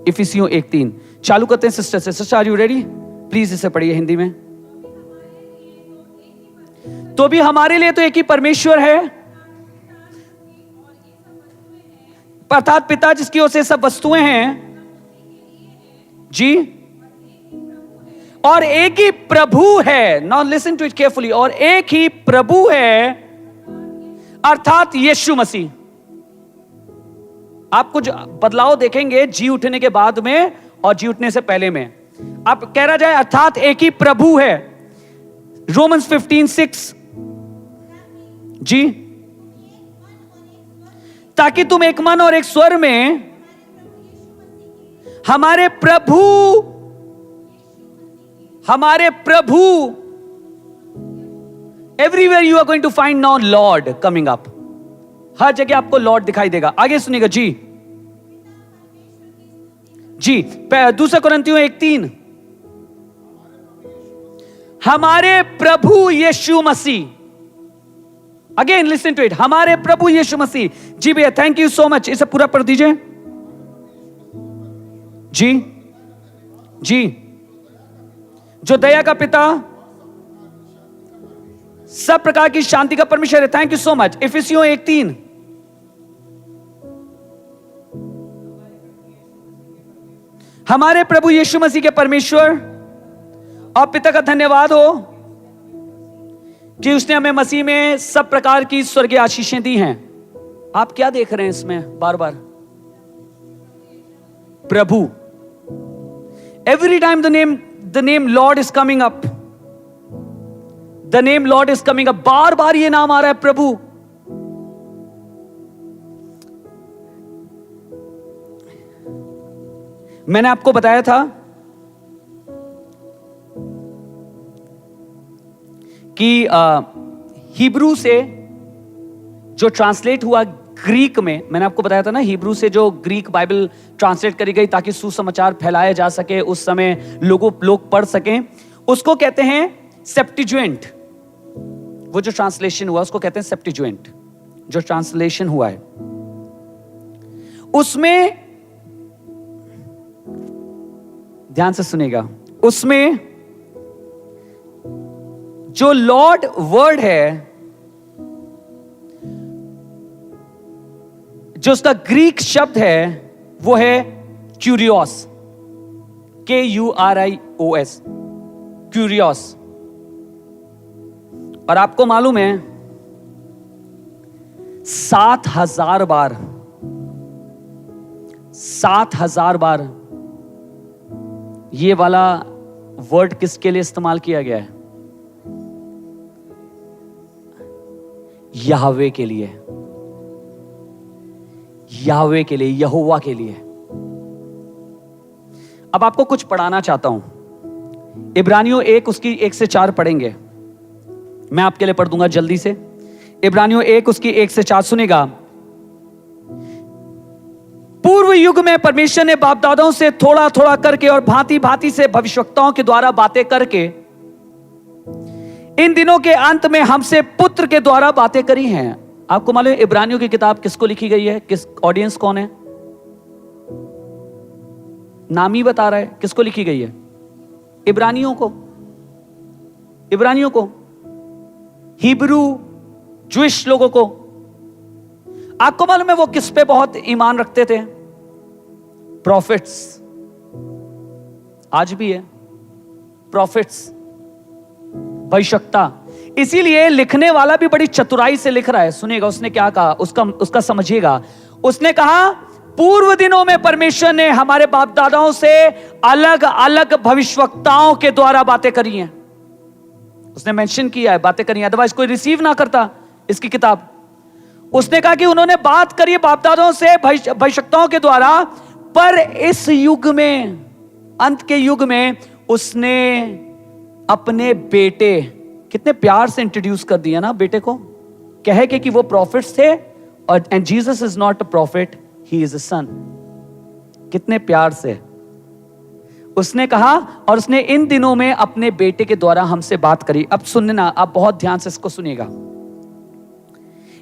इफिसियों 1:3 चालू करते हैं सिस्टर से। Sister are you ready? Please इसे पढ़िए हिंदी में। तो भी हमारे लिए तो एक ही परमेश्वर है, अर्थात पिता जिसकी ओर से सब वस्तुएं हैं जी, और एक ही प्रभु है। Now listen to it carefully. और एक ही प्रभु है अर्थात यीशु मसीह। आप कुछ बदलाव देखेंगे जी उठने के बाद में और जी उठने से पहले में। आप कह रहा जाए अर्थात एक ही प्रभु है, रोमन्स 15:6 जी, ताकि तुम एक मन और एक स्वर में हमारे प्रभु everywhere you are going to find now lord coming up. हर जगह आपको लॉर्ड दिखाई देगा। आगे सुनिएगा जी 2 Corinthians 1:3 हमारे प्रभु यीशु मसीह। अगेन लिसन टू इट, हमारे प्रभु यीशु मसीह। जी भैया थैंक यू सो मच, इसे पूरा पढ़ दीजिए जी। जी, जो दया का पिता, सब प्रकार की शांति का परमेश्वर है। Thank you so much. इफिसियों 1:3 हमारे प्रभु यीशु मसीह के परमेश्वर और पिता का धन्यवाद हो कि उसने हमें मसीह में सब प्रकार की स्वर्गीय आशीषें दी हैं। आप क्या देख रहे हैं इसमें बार बार? प्रभु। Every time the name lord is coming up, the name lord is coming up. बार बार ये नाम आ रहा है प्रभु। मैंने आपको बताया था कि हिब्रू से जो ट्रांसलेट हुआ ग्रीक में, मैंने आपको बताया था ना, हिब्रू से जो ग्रीक बाइबल ट्रांसलेट करी गई ताकि सुसमाचार फैलाया जा सके, उस समय लोग पढ़ सकें, उसको कहते हैं सेप्टिजुएंट। वो जो ट्रांसलेशन हुआ उसको कहते हैं सेप्टिजुएंट। जो ट्रांसलेशन हुआ है उसमें ध्यान से सुनेगा, उसमें जो लॉर्ड वर्ड है, जो उसका ग्रीक शब्द है वो है क्यूरियोस, KURIOS, क्यूरियोस। और आपको मालूम है 7,000 बार ये वाला वर्ड किसके लिए इस्तेमाल किया गया है? याहवे के लिए, याहवे के लिए, यहोवा के लिए। अब आपको कुछ पढ़ाना चाहता हूं। इब्रानियों 1 उसकी 1 से 4 पढ़ेंगे। मैं आपके लिए पढ़ दूंगा जल्दी से। इब्रानियों 1 उसकी 1 से 4 सुनेगा। पूर्व युग में परमेश्वर ने बाप दादाओं से थोड़ा थोड़ा करके और भांति भांति से भविष्यवक्ताओं के द्वारा बातें करके इन दिनों के अंत में हमसे पुत्र के द्वारा बातें करी हैं। आपको मालूम है इब्रानियों की किताब किसको लिखी गई है? किस ऑडियंस कौन है? नाम ही बता रहा है किसको लिखी गई है। इब्रानियों को, इब्रानियों को, हिब्रू ज्यूइश लोगों को। आपको मालूम है वो किस पे बहुत ईमान रखते थे? प्रॉफिट्स। आज भी है प्रॉफिट्स, भविष्यवक्ता। इसीलिए लिखने वाला भी बड़ी चतुराई से लिख रहा है। सुनिएगा उसने क्या कहा, उसका समझिएगा। उसने कहा पूर्व दिनों में परमेश्वर ने हमारे बाप दादाओं से अलग अलग भविष्यवक्ताओं के द्वारा बातें करी हैं। उसने मेंशन किया है बातें करी हैं, अदरवाइज कोई रिसीव ना करता इसकी किताब। उसने कहा कि उन्होंने बात करी बाप दादाओं से भविष्यवक्ताओं के द्वारा, पर इस युग में, अंत के युग में उसने अपने बेटे, कितने प्यार से इंट्रोड्यूस कर दिया ना बेटे को, कहे कि वो प्रॉफिट्स थे और and Jesus is not a prophet, he is a son. कितने प्यार से उसने कहा, और उसने इन दिनों में अपने बेटे के द्वारा हमसे बात करी। अब सुनना, आप बहुत ध्यान से इसको सुनिएगा।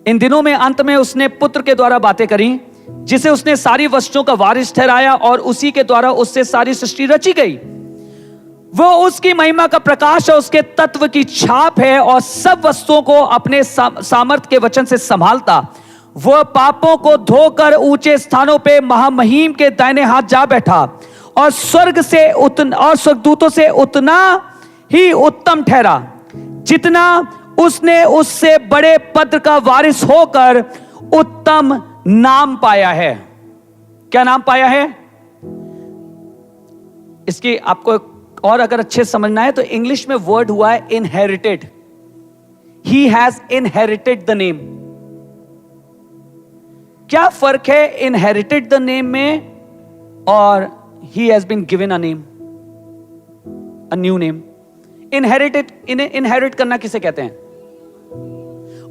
इन दिनों में अंत में उसने पुत्र के द्वारा बातें करी, जिसे उसने सारी वस्तुओं का वारिस ठहराया और उसी के द्वारा उससे सारी सृष्टि रची गई। वो उसकी महिमा का प्रकाश और उसके तत्व की छाप है और सब वस्तुओं को अपने सामर्थ के वचन से संभालता। वह पापों को धोकर ऊंचे स्थानों पे महामहिम के दाहिने हाथ जा बैठा और स्वर्ग से और स्वर्गदूतों से उतना ही उत्तम ठहरा जितना उसने उससे बड़े पद का वारिस होकर उत्तम नाम पाया है। क्या नाम पाया है? इसकी आपको और अगर अच्छे समझना है तो इंग्लिश में वर्ड हुआ है inherited. He has inherited the name. क्या फर्क है इनहेरिटेड द नेम में और he has been given a name, a new name? Inherited, inherit करना किसे कहते हैं?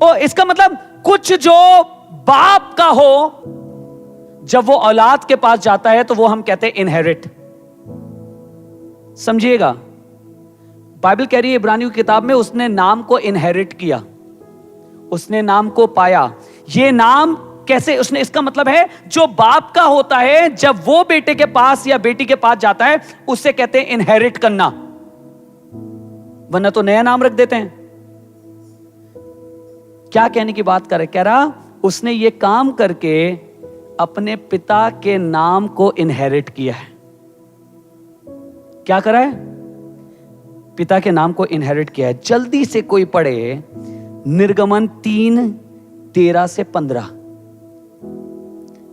ओ, इसका मतलब कुछ जो बाप का हो, जब वो औलाद के पास जाता है तो वो हम कहते हैं इनहेरिट। समझिएगा, बाइबल कह रही है इब्रानियों की किताब में उसने नाम को इनहेरिट किया, उसने नाम को पाया। ये नाम कैसे? उसने, इसका मतलब है जो बाप का होता है जब वो बेटे के पास या बेटी के पास जाता है उससे कहते हैं इनहेरिट करना, वरना तो नया नाम रख देते हैं। क्या कहने की बात करे? कह रहा उसने ये काम करके अपने पिता के नाम को इनहेरिट किया है। क्या करा है? पिता के नाम को इनहेरिट किया है। जल्दी से कोई पढ़े निर्गमन 3:13 से 15।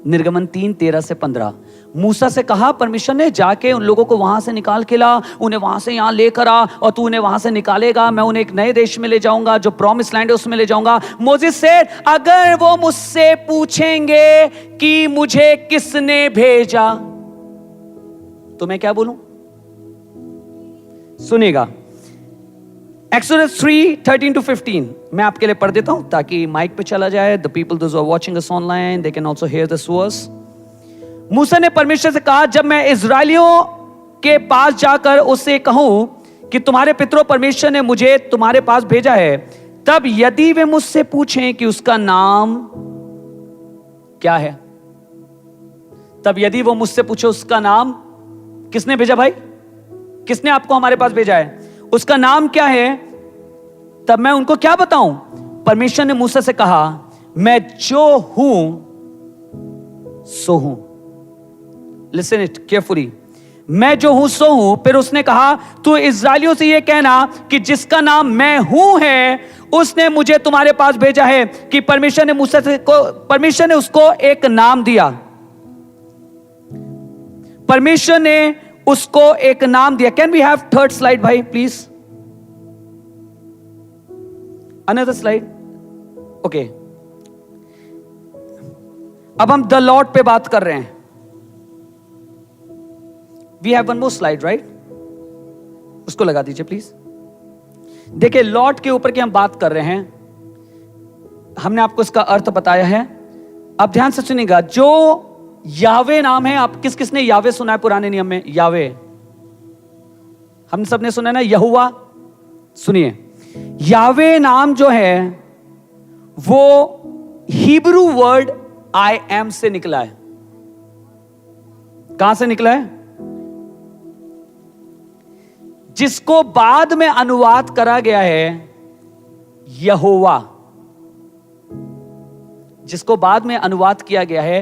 निर्गमन 3:13 से 15। मूसा से कहा परमेश्वर ने, जाके उन लोगों को वहां से निकाल के ला, उन्हें वहां से यहां लेकर आ और तू उन्हें वहां से निकालेगा, मैं उन्हें एक नए देश में ले जाऊंगा, जो प्रॉमिस लैंड है उसमें ले जाऊंगा। मोसेस से अगर वो मुझसे पूछेंगे कि मुझे किसने भेजा, तो मैं क्या बोलूं? सुनेगा, Exodus 3:13-15 मैं आपके लिए पढ़ देता हूं ताकि माइक पे चला जाए। The people those who are watching us online, they can also hear this verse. मूसा ने परमेश्वर से कहा, जब मैं इजराइलियों के पास जाकर उससे कहूं कि तुम्हारे पितरों परमेश्वर ने मुझे तुम्हारे पास भेजा है, तब यदि वे मुझसे पूछें कि उसका नाम क्या है, तब यदि वो मुझसे पूछे उसका नाम, किसने भेजा भाई? किसने आपको हमारे पास भेजा है? उसका नाम क्या है? तब मैं उनको क्या बताऊं? परमेश्वर ने मूसा से कहा, मैं जो हूं सो हूं। लिसन इट केयरफुली, मैं जो हूं सो हूं। फिर उसने कहा, तू इस्राएलियों से यह कहना कि जिसका नाम मैं हूं है, उसने मुझे तुम्हारे पास भेजा है। कि परमेश्वर ने उसको एक नाम दिया। परमेश्वर ने उसको एक नाम दिया। Can we have third slide भाई प्लीज? Another slide. ओके, अब हम द लॉर्ड पे बात कर रहे हैं। We have one more slide right, उसको लगा दीजिए प्लीज। देखिए, लॉर्ड के ऊपर की हम बात कर रहे हैं। हमने आपको इसका अर्थ बताया है। अब ध्यान से सुनिएगा, जो यावे नाम है, आप किसने यावे सुना है पुराने नियम में? यावे हम सबने सुना है ना, यहोवा। सुनिए, यावे नाम जो है वो हिब्रू वर्ड आई एम से निकला है। कहां से निकला है? जिसको बाद में अनुवाद करा गया है यहोवा। जिसको बाद में अनुवाद किया गया है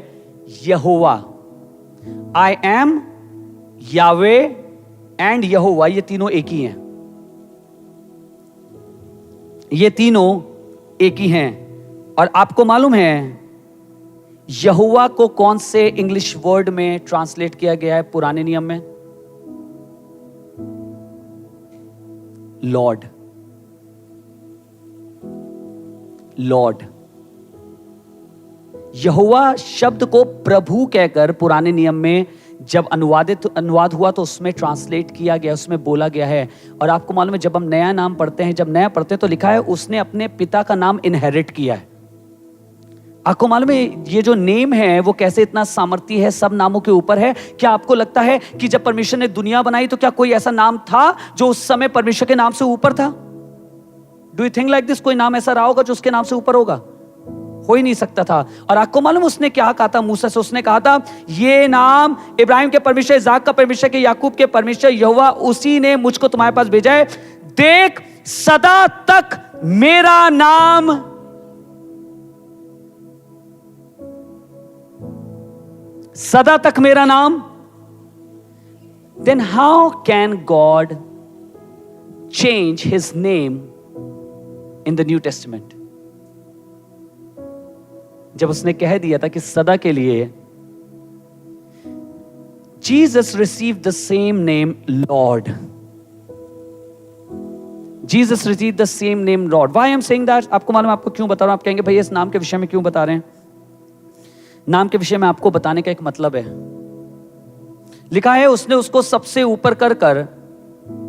यहोवा। आई एम, यावे एंड यहोवा, ये तीनों एक ही हैं। ये तीनों एक ही हैं। और आपको मालूम है यहोवा को कौन से इंग्लिश वर्ड में ट्रांसलेट किया गया है पुराने नियम में? लॉर्ड। लॉर्ड। यहोवा शब्द को प्रभु कहकर पुराने नियम में जब अनुवाद हुआ तो उसमें ट्रांसलेट किया गया, उसमें बोला गया है। और आपको मालूम है, जब हम नया नाम पढ़ते हैं, जब नया पढ़ते हैं तो लिखा है उसने अपने पिता का नाम इनहेरिट किया है। आपको मालूम है ये जो नेम है वो कैसे इतना सामर्थ्य है सब नामों के ऊपर है। क्या आपको लगता है कि जब परमेश्वर ने दुनिया बनाई तो क्या कोई ऐसा नाम था जो उस समय परमेश्वर के नाम से ऊपर था? Do you think like this? कोई नाम ऐसा रहा होगा जो उसके नाम से ऊपर होगा? हो ही नहीं सकता था। और आपको मालूम उसने क्या कहा था मूसा से? उसने कहा था, ये नाम इब्राहिम के परमेश्वर, इसाक का परमेश्वर, के याकूब के परमेश्वर यहोवा, उसी ने मुझको तुम्हारे पास भेजा है। देख, सदा तक मेरा नाम सदा तक मेरा नाम। Then how can God change his name in the New Testament? जब उसने कह दिया था कि सदा के लिए, Jesus receive the same name Lord. Jesus receive the same name Lord. Why I am saying that? आपको मालूम, आपको क्यों बता रहा हूं? आप कहेंगे भाई इस नाम के विषय में क्यों बता रहे हैं? नाम के विषय में आपको बताने का एक मतलब है। लिखा है उसने उसको सबसे ऊपर कर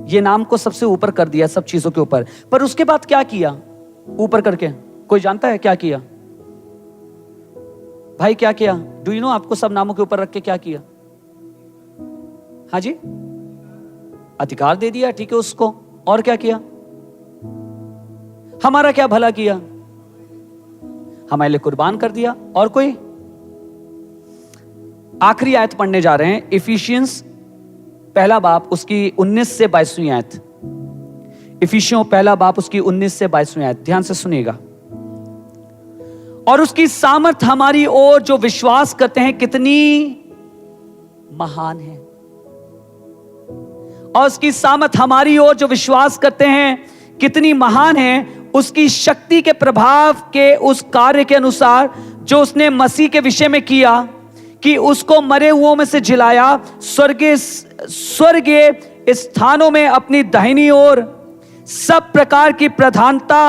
ये नाम को सबसे ऊपर कर दिया सब चीजों के ऊपर। पर उसके बाद क्या किया ऊपर करके? कोई जानता है क्या किया? भाई क्या किया? Do you know? आपको सब नामों के ऊपर रख के क्या किया? हाँ जी, अधिकार दे दिया, ठीक है उसको। और क्या किया? हमारा क्या भला किया? हमारे लिए कुर्बान कर दिया। और कोई? आखिरी आयत पढ़ने जा रहे हैं, इफिशियंस पहला बाप उसकी 19 से 22वीं आयत। इफिशियों पहला बाप उसकी 19 से 22वीं आयत, ध्यान से सुनिएगा। और उसकी सामर्थ हमारी ओर जो विश्वास करते हैं कितनी महान है। और उसकी सामर्थ हमारी ओर जो विश्वास करते हैं कितनी महान है, उसकी शक्ति के प्रभाव के उस कार्य के अनुसार जो उसने मसीह के विषय में किया, कि उसको मरे हुओं में से जिलाया, स्वर्गीय स्थानों में अपनी दाहिनी ओर सब प्रकार की प्रधानता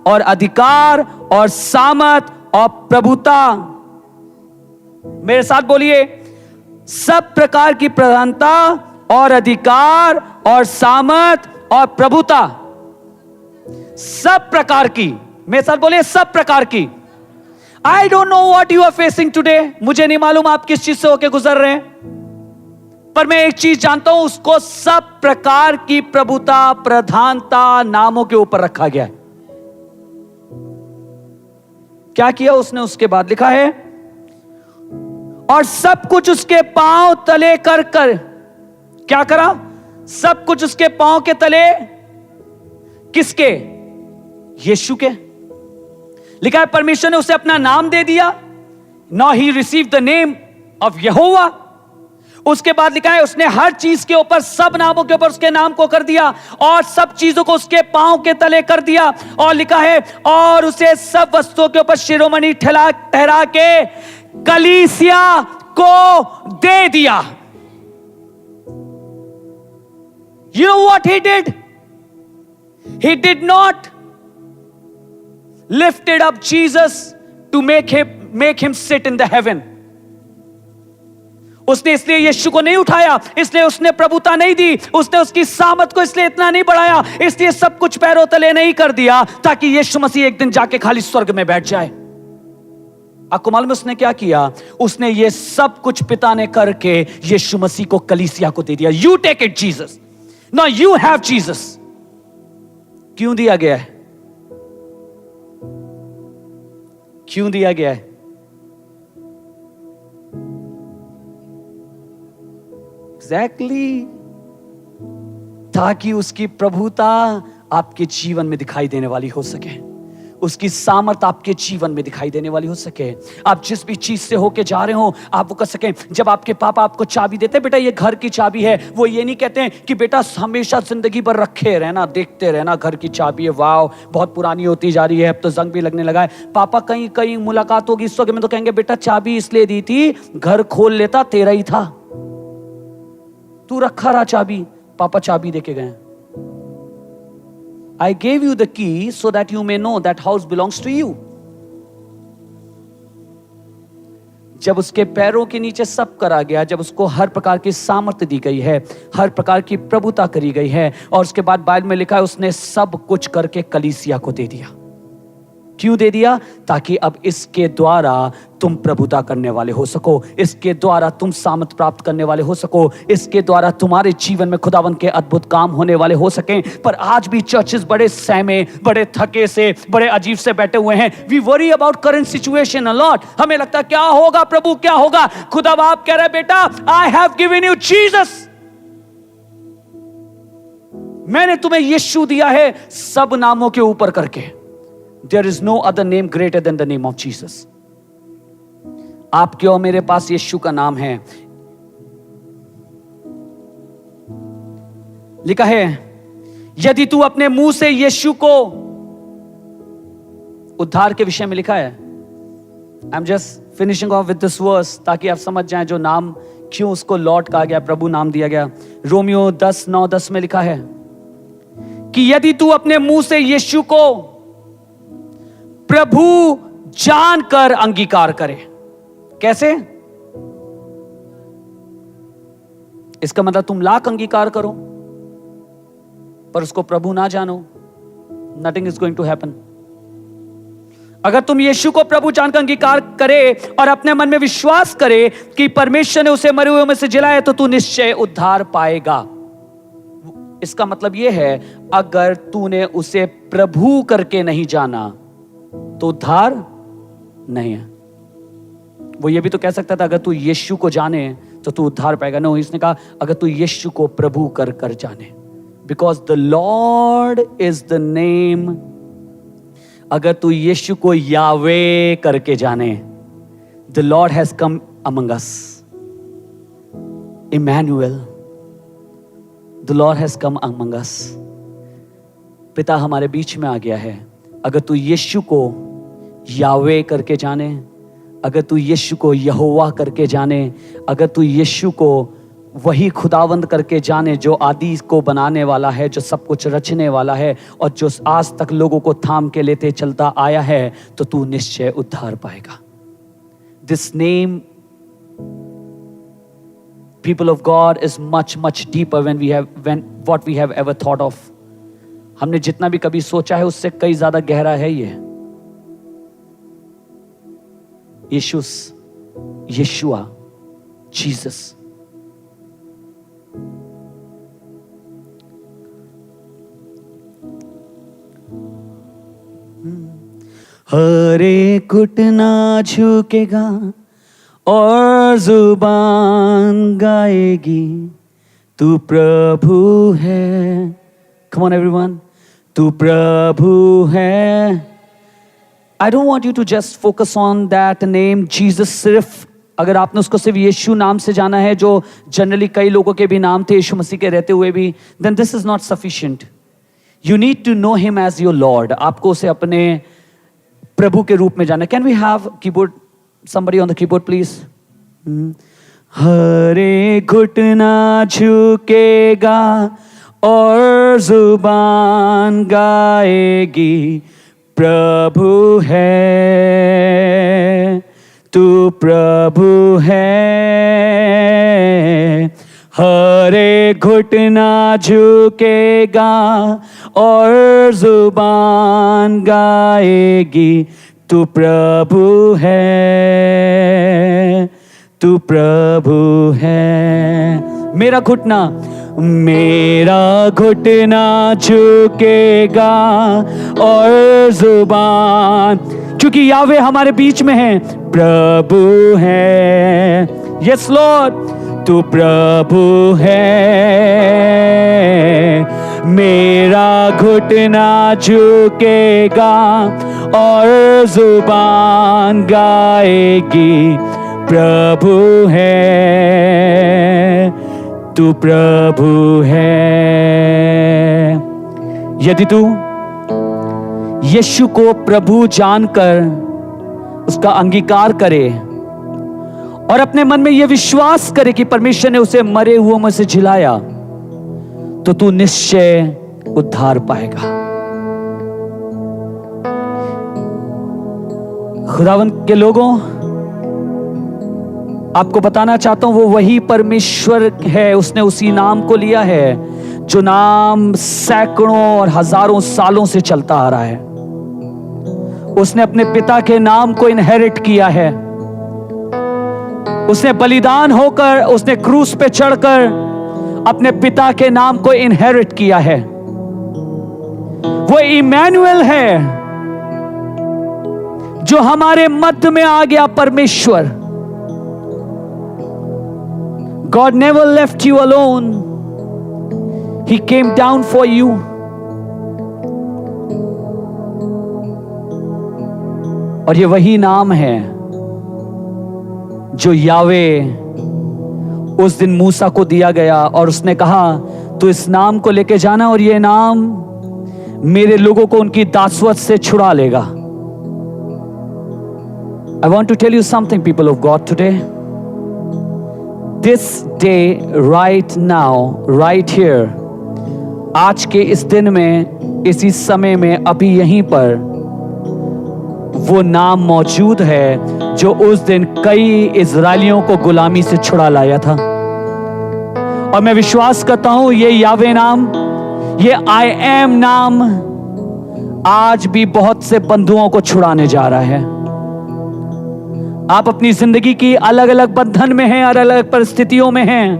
और अधिकार और सामर्थ और प्रभुता। मेरे साथ बोलिए, सब प्रकार की प्रधानता और अधिकार और सामर्थ और प्रभुता। सब प्रकार की। मेरे साथ बोलिए, सब प्रकार की। I don't know what you are facing today. मुझे नहीं मालूम आप किस चीज से होके गुजर रहे हैं, पर मैं एक चीज जानता हूं, उसको सब प्रकार की प्रभुता, प्रधानता नामों के ऊपर रखा गया है। क्या किया उसने? उसके बाद लिखा है, और सब कुछ उसके पांव तले कर क्या करा? सब कुछ उसके पांव के तले। किसके? यीशु के। लिखा है परमेश्वर ने उसे अपना नाम दे दिया। Now he receive the name of Yahova. उसके बाद लिखा है उसने हर चीज के ऊपर, सब नामों के ऊपर उसके नाम को कर दिया और सब चीजों को उसके पांव के तले कर दिया। और लिखा है और उसे सब वस्तुओं के ऊपर शिरोमणि ठहरा के कलीसिया को दे दिया। You know what he did? He did not lifted up Jesus to make him sit in the heaven. उसने इसलिए यीशु को नहीं उठाया, इसलिए उसने प्रभुता नहीं दी, उसने उसकी सामत को इसलिए इतना नहीं बढ़ाया, इसलिए सब कुछ पैरों तले नहीं कर दिया ताकि यीशु मसीह एक दिन जाके खाली स्वर्ग में बैठ जाए। आपको मालूम है उसने क्या किया? उसने ये सब कुछ पिता ने करके यीशु मसीह को कलीसिया को दे दिया। You take it Jesus, now you have Jesus. क्यों दिया गया है? क्यों दिया गया है? एग्जैक्टली ताकि उसकी प्रभुता आपके जीवन में दिखाई देने वाली हो सके, उसकी सामर्थ आपके जीवन में दिखाई देने वाली हो सके। आप जिस भी चीज से होके जा रहे हो आप वो कर सकें। जब आपके पापा आपको चाबी देते, बेटा ये घर की चाबी है, वो ये नहीं कहते हैं कि बेटा हमेशा जिंदगी भर रखे रहना, देखते रहना, घर की चाबी है, वाव बहुत पुरानी होती जा रही है, अब तो जंग भी लगने लगा है। पापा कहीं कहीं मुलाकात होगी इस वक्त में तो कहेंगे बेटा चाबी इसलिए दी थी, घर खोल लेता तेरा ही था, तू रखा रहा चाबी, पापा चाबी देके गए। I gave you the key so that you may know that house belongs to you. जब उसके पैरों के नीचे सब करा गया, जब उसको हर प्रकार की सामर्थ्य दी गई है, हर प्रकार की प्रभुता करी गई है, और उसके बाद बाइबल में लिखा है उसने सब कुछ करके कलीसिया को दे दिया। क्यों दे दिया? ताकि अब इसके द्वारा तुम प्रभुता करने वाले हो सको, इसके द्वारा तुम सामर्थ प्राप्त करने वाले हो सको, इसके द्वारा तुम्हारे जीवन में खुदावन के अद्भुत काम होने वाले हो सकें। पर आज भी चर्चेस बड़े सहमे, बड़े थके से, बड़े अजीब से बैठे हुए हैं। We worry about current situation a lot. हमें लगता है क्या होगा प्रभु, क्या होगा? खुदा बाप कह रहे बेटा I have given you Jesus, मैंने तुम्हें यीशु दिया है सब नामों के ऊपर करके। There is no other name greater than the name of Jesus. आपके और मेरे पास यीशु का नाम है। लिखा है यदि तू अपने मुंह से यीशु को, उद्धार के विषय में लिखा है, I am just finishing off with this verse ताकि आप समझ जाएं जो नाम क्यों उसको लॉर्ड कहा गया, प्रभु नाम दिया गया। रोमियो 10:9-10 में लिखा है कि यदि तू अपने मुंह से यीशु को प्रभु जानकर अंगीकार करे। कैसे? इसका मतलब तुम लाख अंगीकार करो पर उसको प्रभु ना जानो, nothing is going to happen. अगर तुम यीशु को प्रभु जानकर अंगीकार करे और अपने मन में विश्वास करे कि परमेश्वर ने उसे मरे हुए में से जिलाया, तो तू निश्चय उद्धार पाएगा। इसका मतलब यह है अगर तूने उसे प्रभु करके नहीं जाना तो उद्धार नहीं है। वो ये भी तो कह सकता था अगर तू यीशु को जाने तो तू उद्धार पाएगा। नो, इसने कहा अगर तू यीशु को प्रभु कर कर जाने, because the lord is the name. अगर तू यीशु को यावे करके जाने, the lord has come among us, Emmanuel, the lord has come among us. पिता हमारे बीच में आ गया है। अगर तू यीशु को यावे करके जाने, अगर तू यीशु को यहोवा करके जाने, अगर तू यीशु को वही खुदावंद करके जाने जो आदि को बनाने वाला है, जो सब कुछ रचने वाला है और जो आज तक लोगों को थाम के लेते चलता आया है, तो तू निश्चय उद्धार पाएगा। This name, people of God, is much deeper when what we have ever thought of. हमने जितना भी कभी सोचा है उससे कई ज्यादा गहरा है ये। Issues, यीशुआ, Jesus. हर एक घुटना झुकेगा और जुबान गाएगी तू प्रभु है। Come on everyone. तू प्रभु है। I don't want you to just focus on that name Jesus। सिर्फ अगर आपने उसको सिर्फ यीशु नाम से जाना है, जो जनरली कई लोगों के भी नाम थे यीशु मसीह के रहते हुए भी, then this is not sufficient। You need to know him as your Lord। आपको उसे अपने प्रभु के रूप में जाना। Can we have keyboard, somebody on the keyboard please? हर एक घुटना झुकेगा और जुबान गाएगी, प्रभु है, तू प्रभु है। हर एक घुटना झुकेगा और जुबान गाएगी, तू प्रभु है, तू प्रभु है। मेरा घुटना झुकेगा और जुबान, क्योंकि यावे हमारे बीच में है, प्रभु है। यस लॉर्ड, तू प्रभु है। मेरा घुटना झुकेगा और जुबान गाएगी, प्रभु है, तू प्रभु है। यदि तू यीशु को प्रभु जानकर उसका अंगीकार करे और अपने मन में यह विश्वास करे कि परमेश्वर ने उसे मरे हुओं में से जिलाया, तो तू निश्चय उद्धार पाएगा। खुदावन के लोगों, आपको बताना चाहता हूं, वो वही परमेश्वर है, उसने उसी नाम को लिया है जो नाम सैकड़ों और हजारों सालों से चलता आ रहा है। उसने अपने पिता के नाम को इनहेरिट किया है। उसने बलिदान होकर, उसने क्रूस पे चढ़कर अपने पिता के नाम को इनहेरिट किया है। वो इमैनुएल है जो हमारे मध्य में आ गया, परमेश्वर। God never left you alone. He came down for you. और ये वही नाम है जो यावे उस दिन मूसा को दिया गया और उसने कहा, तू इस नाम को लेके जाना और ये नाम मेरे लोगों को उनकी दासवत से छुड़ा लेगा। I want to tell you something, people of God, today. This day, right now, right here, आज के इस दिन में, इसी समय में, अभी यहीं पर वो नाम मौजूद है जो उस दिन कई इजरायलियों को गुलामी से छुड़ा लाया था। और मैं विश्वास करता हूं ये यावे नाम, ये आई एम नाम आज भी बहुत से बंधुओं को छुड़ाने जा रहा है। आप अपनी जिंदगी की अलग अलग बंधन में हैं, अलग अलग परिस्थितियों में हैं।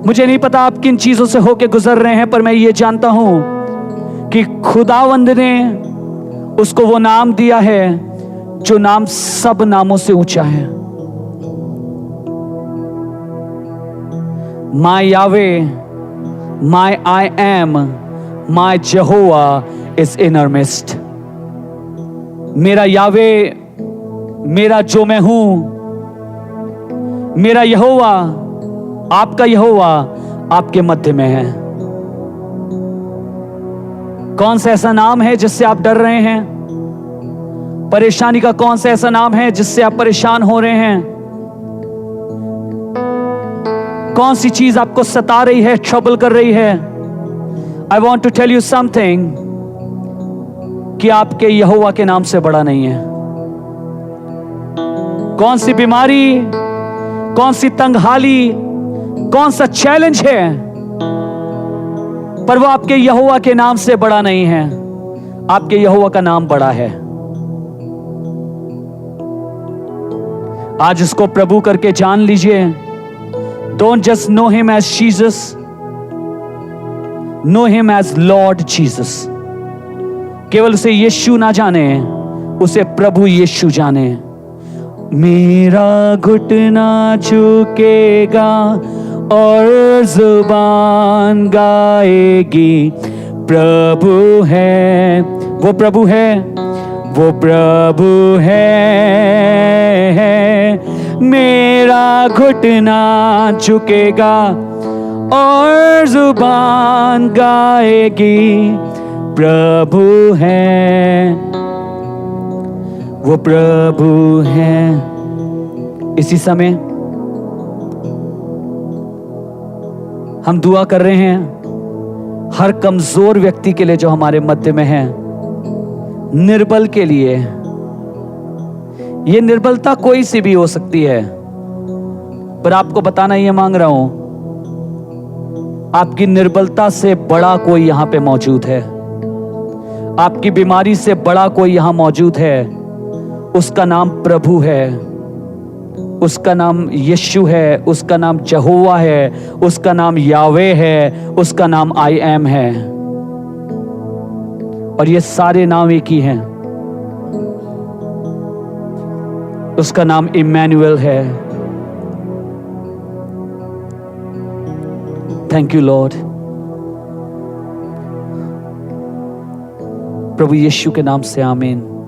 मुझे नहीं पता आप किन चीजों से होके गुजर रहे हैं, पर मैं ये जानता हूं कि खुदावंद ने उसको वो नाम दिया है जो नाम सब नामों से ऊंचा है। My Yahweh, my I am, my Jehovah is in our midst. मेरा यावे, मेरा जो मैं हूं, मेरा यहोवा, आपका यहोवा आपके मध्य में है। कौन सा ऐसा नाम है जिससे आप डर रहे हैं? परेशानी का कौन सा ऐसा नाम है जिससे आप परेशान हो रहे हैं? कौन सी चीज आपको सता रही है, ट्रबल कर रही है? I want to tell you something कि आपके यहोवा के नाम से बड़ा नहीं है। कौन सी बीमारी, कौन सी तंगहाली, कौन सा चैलेंज है, पर वो आपके यहोवा के नाम से बड़ा नहीं है। आपके यहोवा का नाम बड़ा है। आज इसको प्रभु करके जान लीजिए। Don't just know him as Jesus, know him as Lord Jesus. केवल उसे यीशु ना जाने, उसे प्रभु यीशु जाने। मेरा घुटना झुकेगा और जुबान गाएगी, प्रभु है, वो प्रभु है, वो प्रभु है। मेरा घुटना झुकेगा और जुबान गाएगी, प्रभु है, वो प्रभु है। इसी समय हम दुआ कर रहे हैं हर कमजोर व्यक्ति के लिए जो हमारे मध्य में है, निर्बल के लिए। ये निर्बलता कोई सी भी हो सकती है, पर आपको बताना ये मांग रहा हूं, आपकी निर्बलता से बड़ा कोई यहां पे मौजूद है, आपकी बीमारी से बड़ा कोई यहां मौजूद है। उसका नाम प्रभु है, उसका नाम यीशु है, उसका नाम यहोवा है, उसका नाम यावे है, उसका नाम आई एम है। और ये सारे नाम एक ही हैं। उसका नाम इम्मानुएल है। Thank you lord. प्रभु यीशु के नाम से आमीन।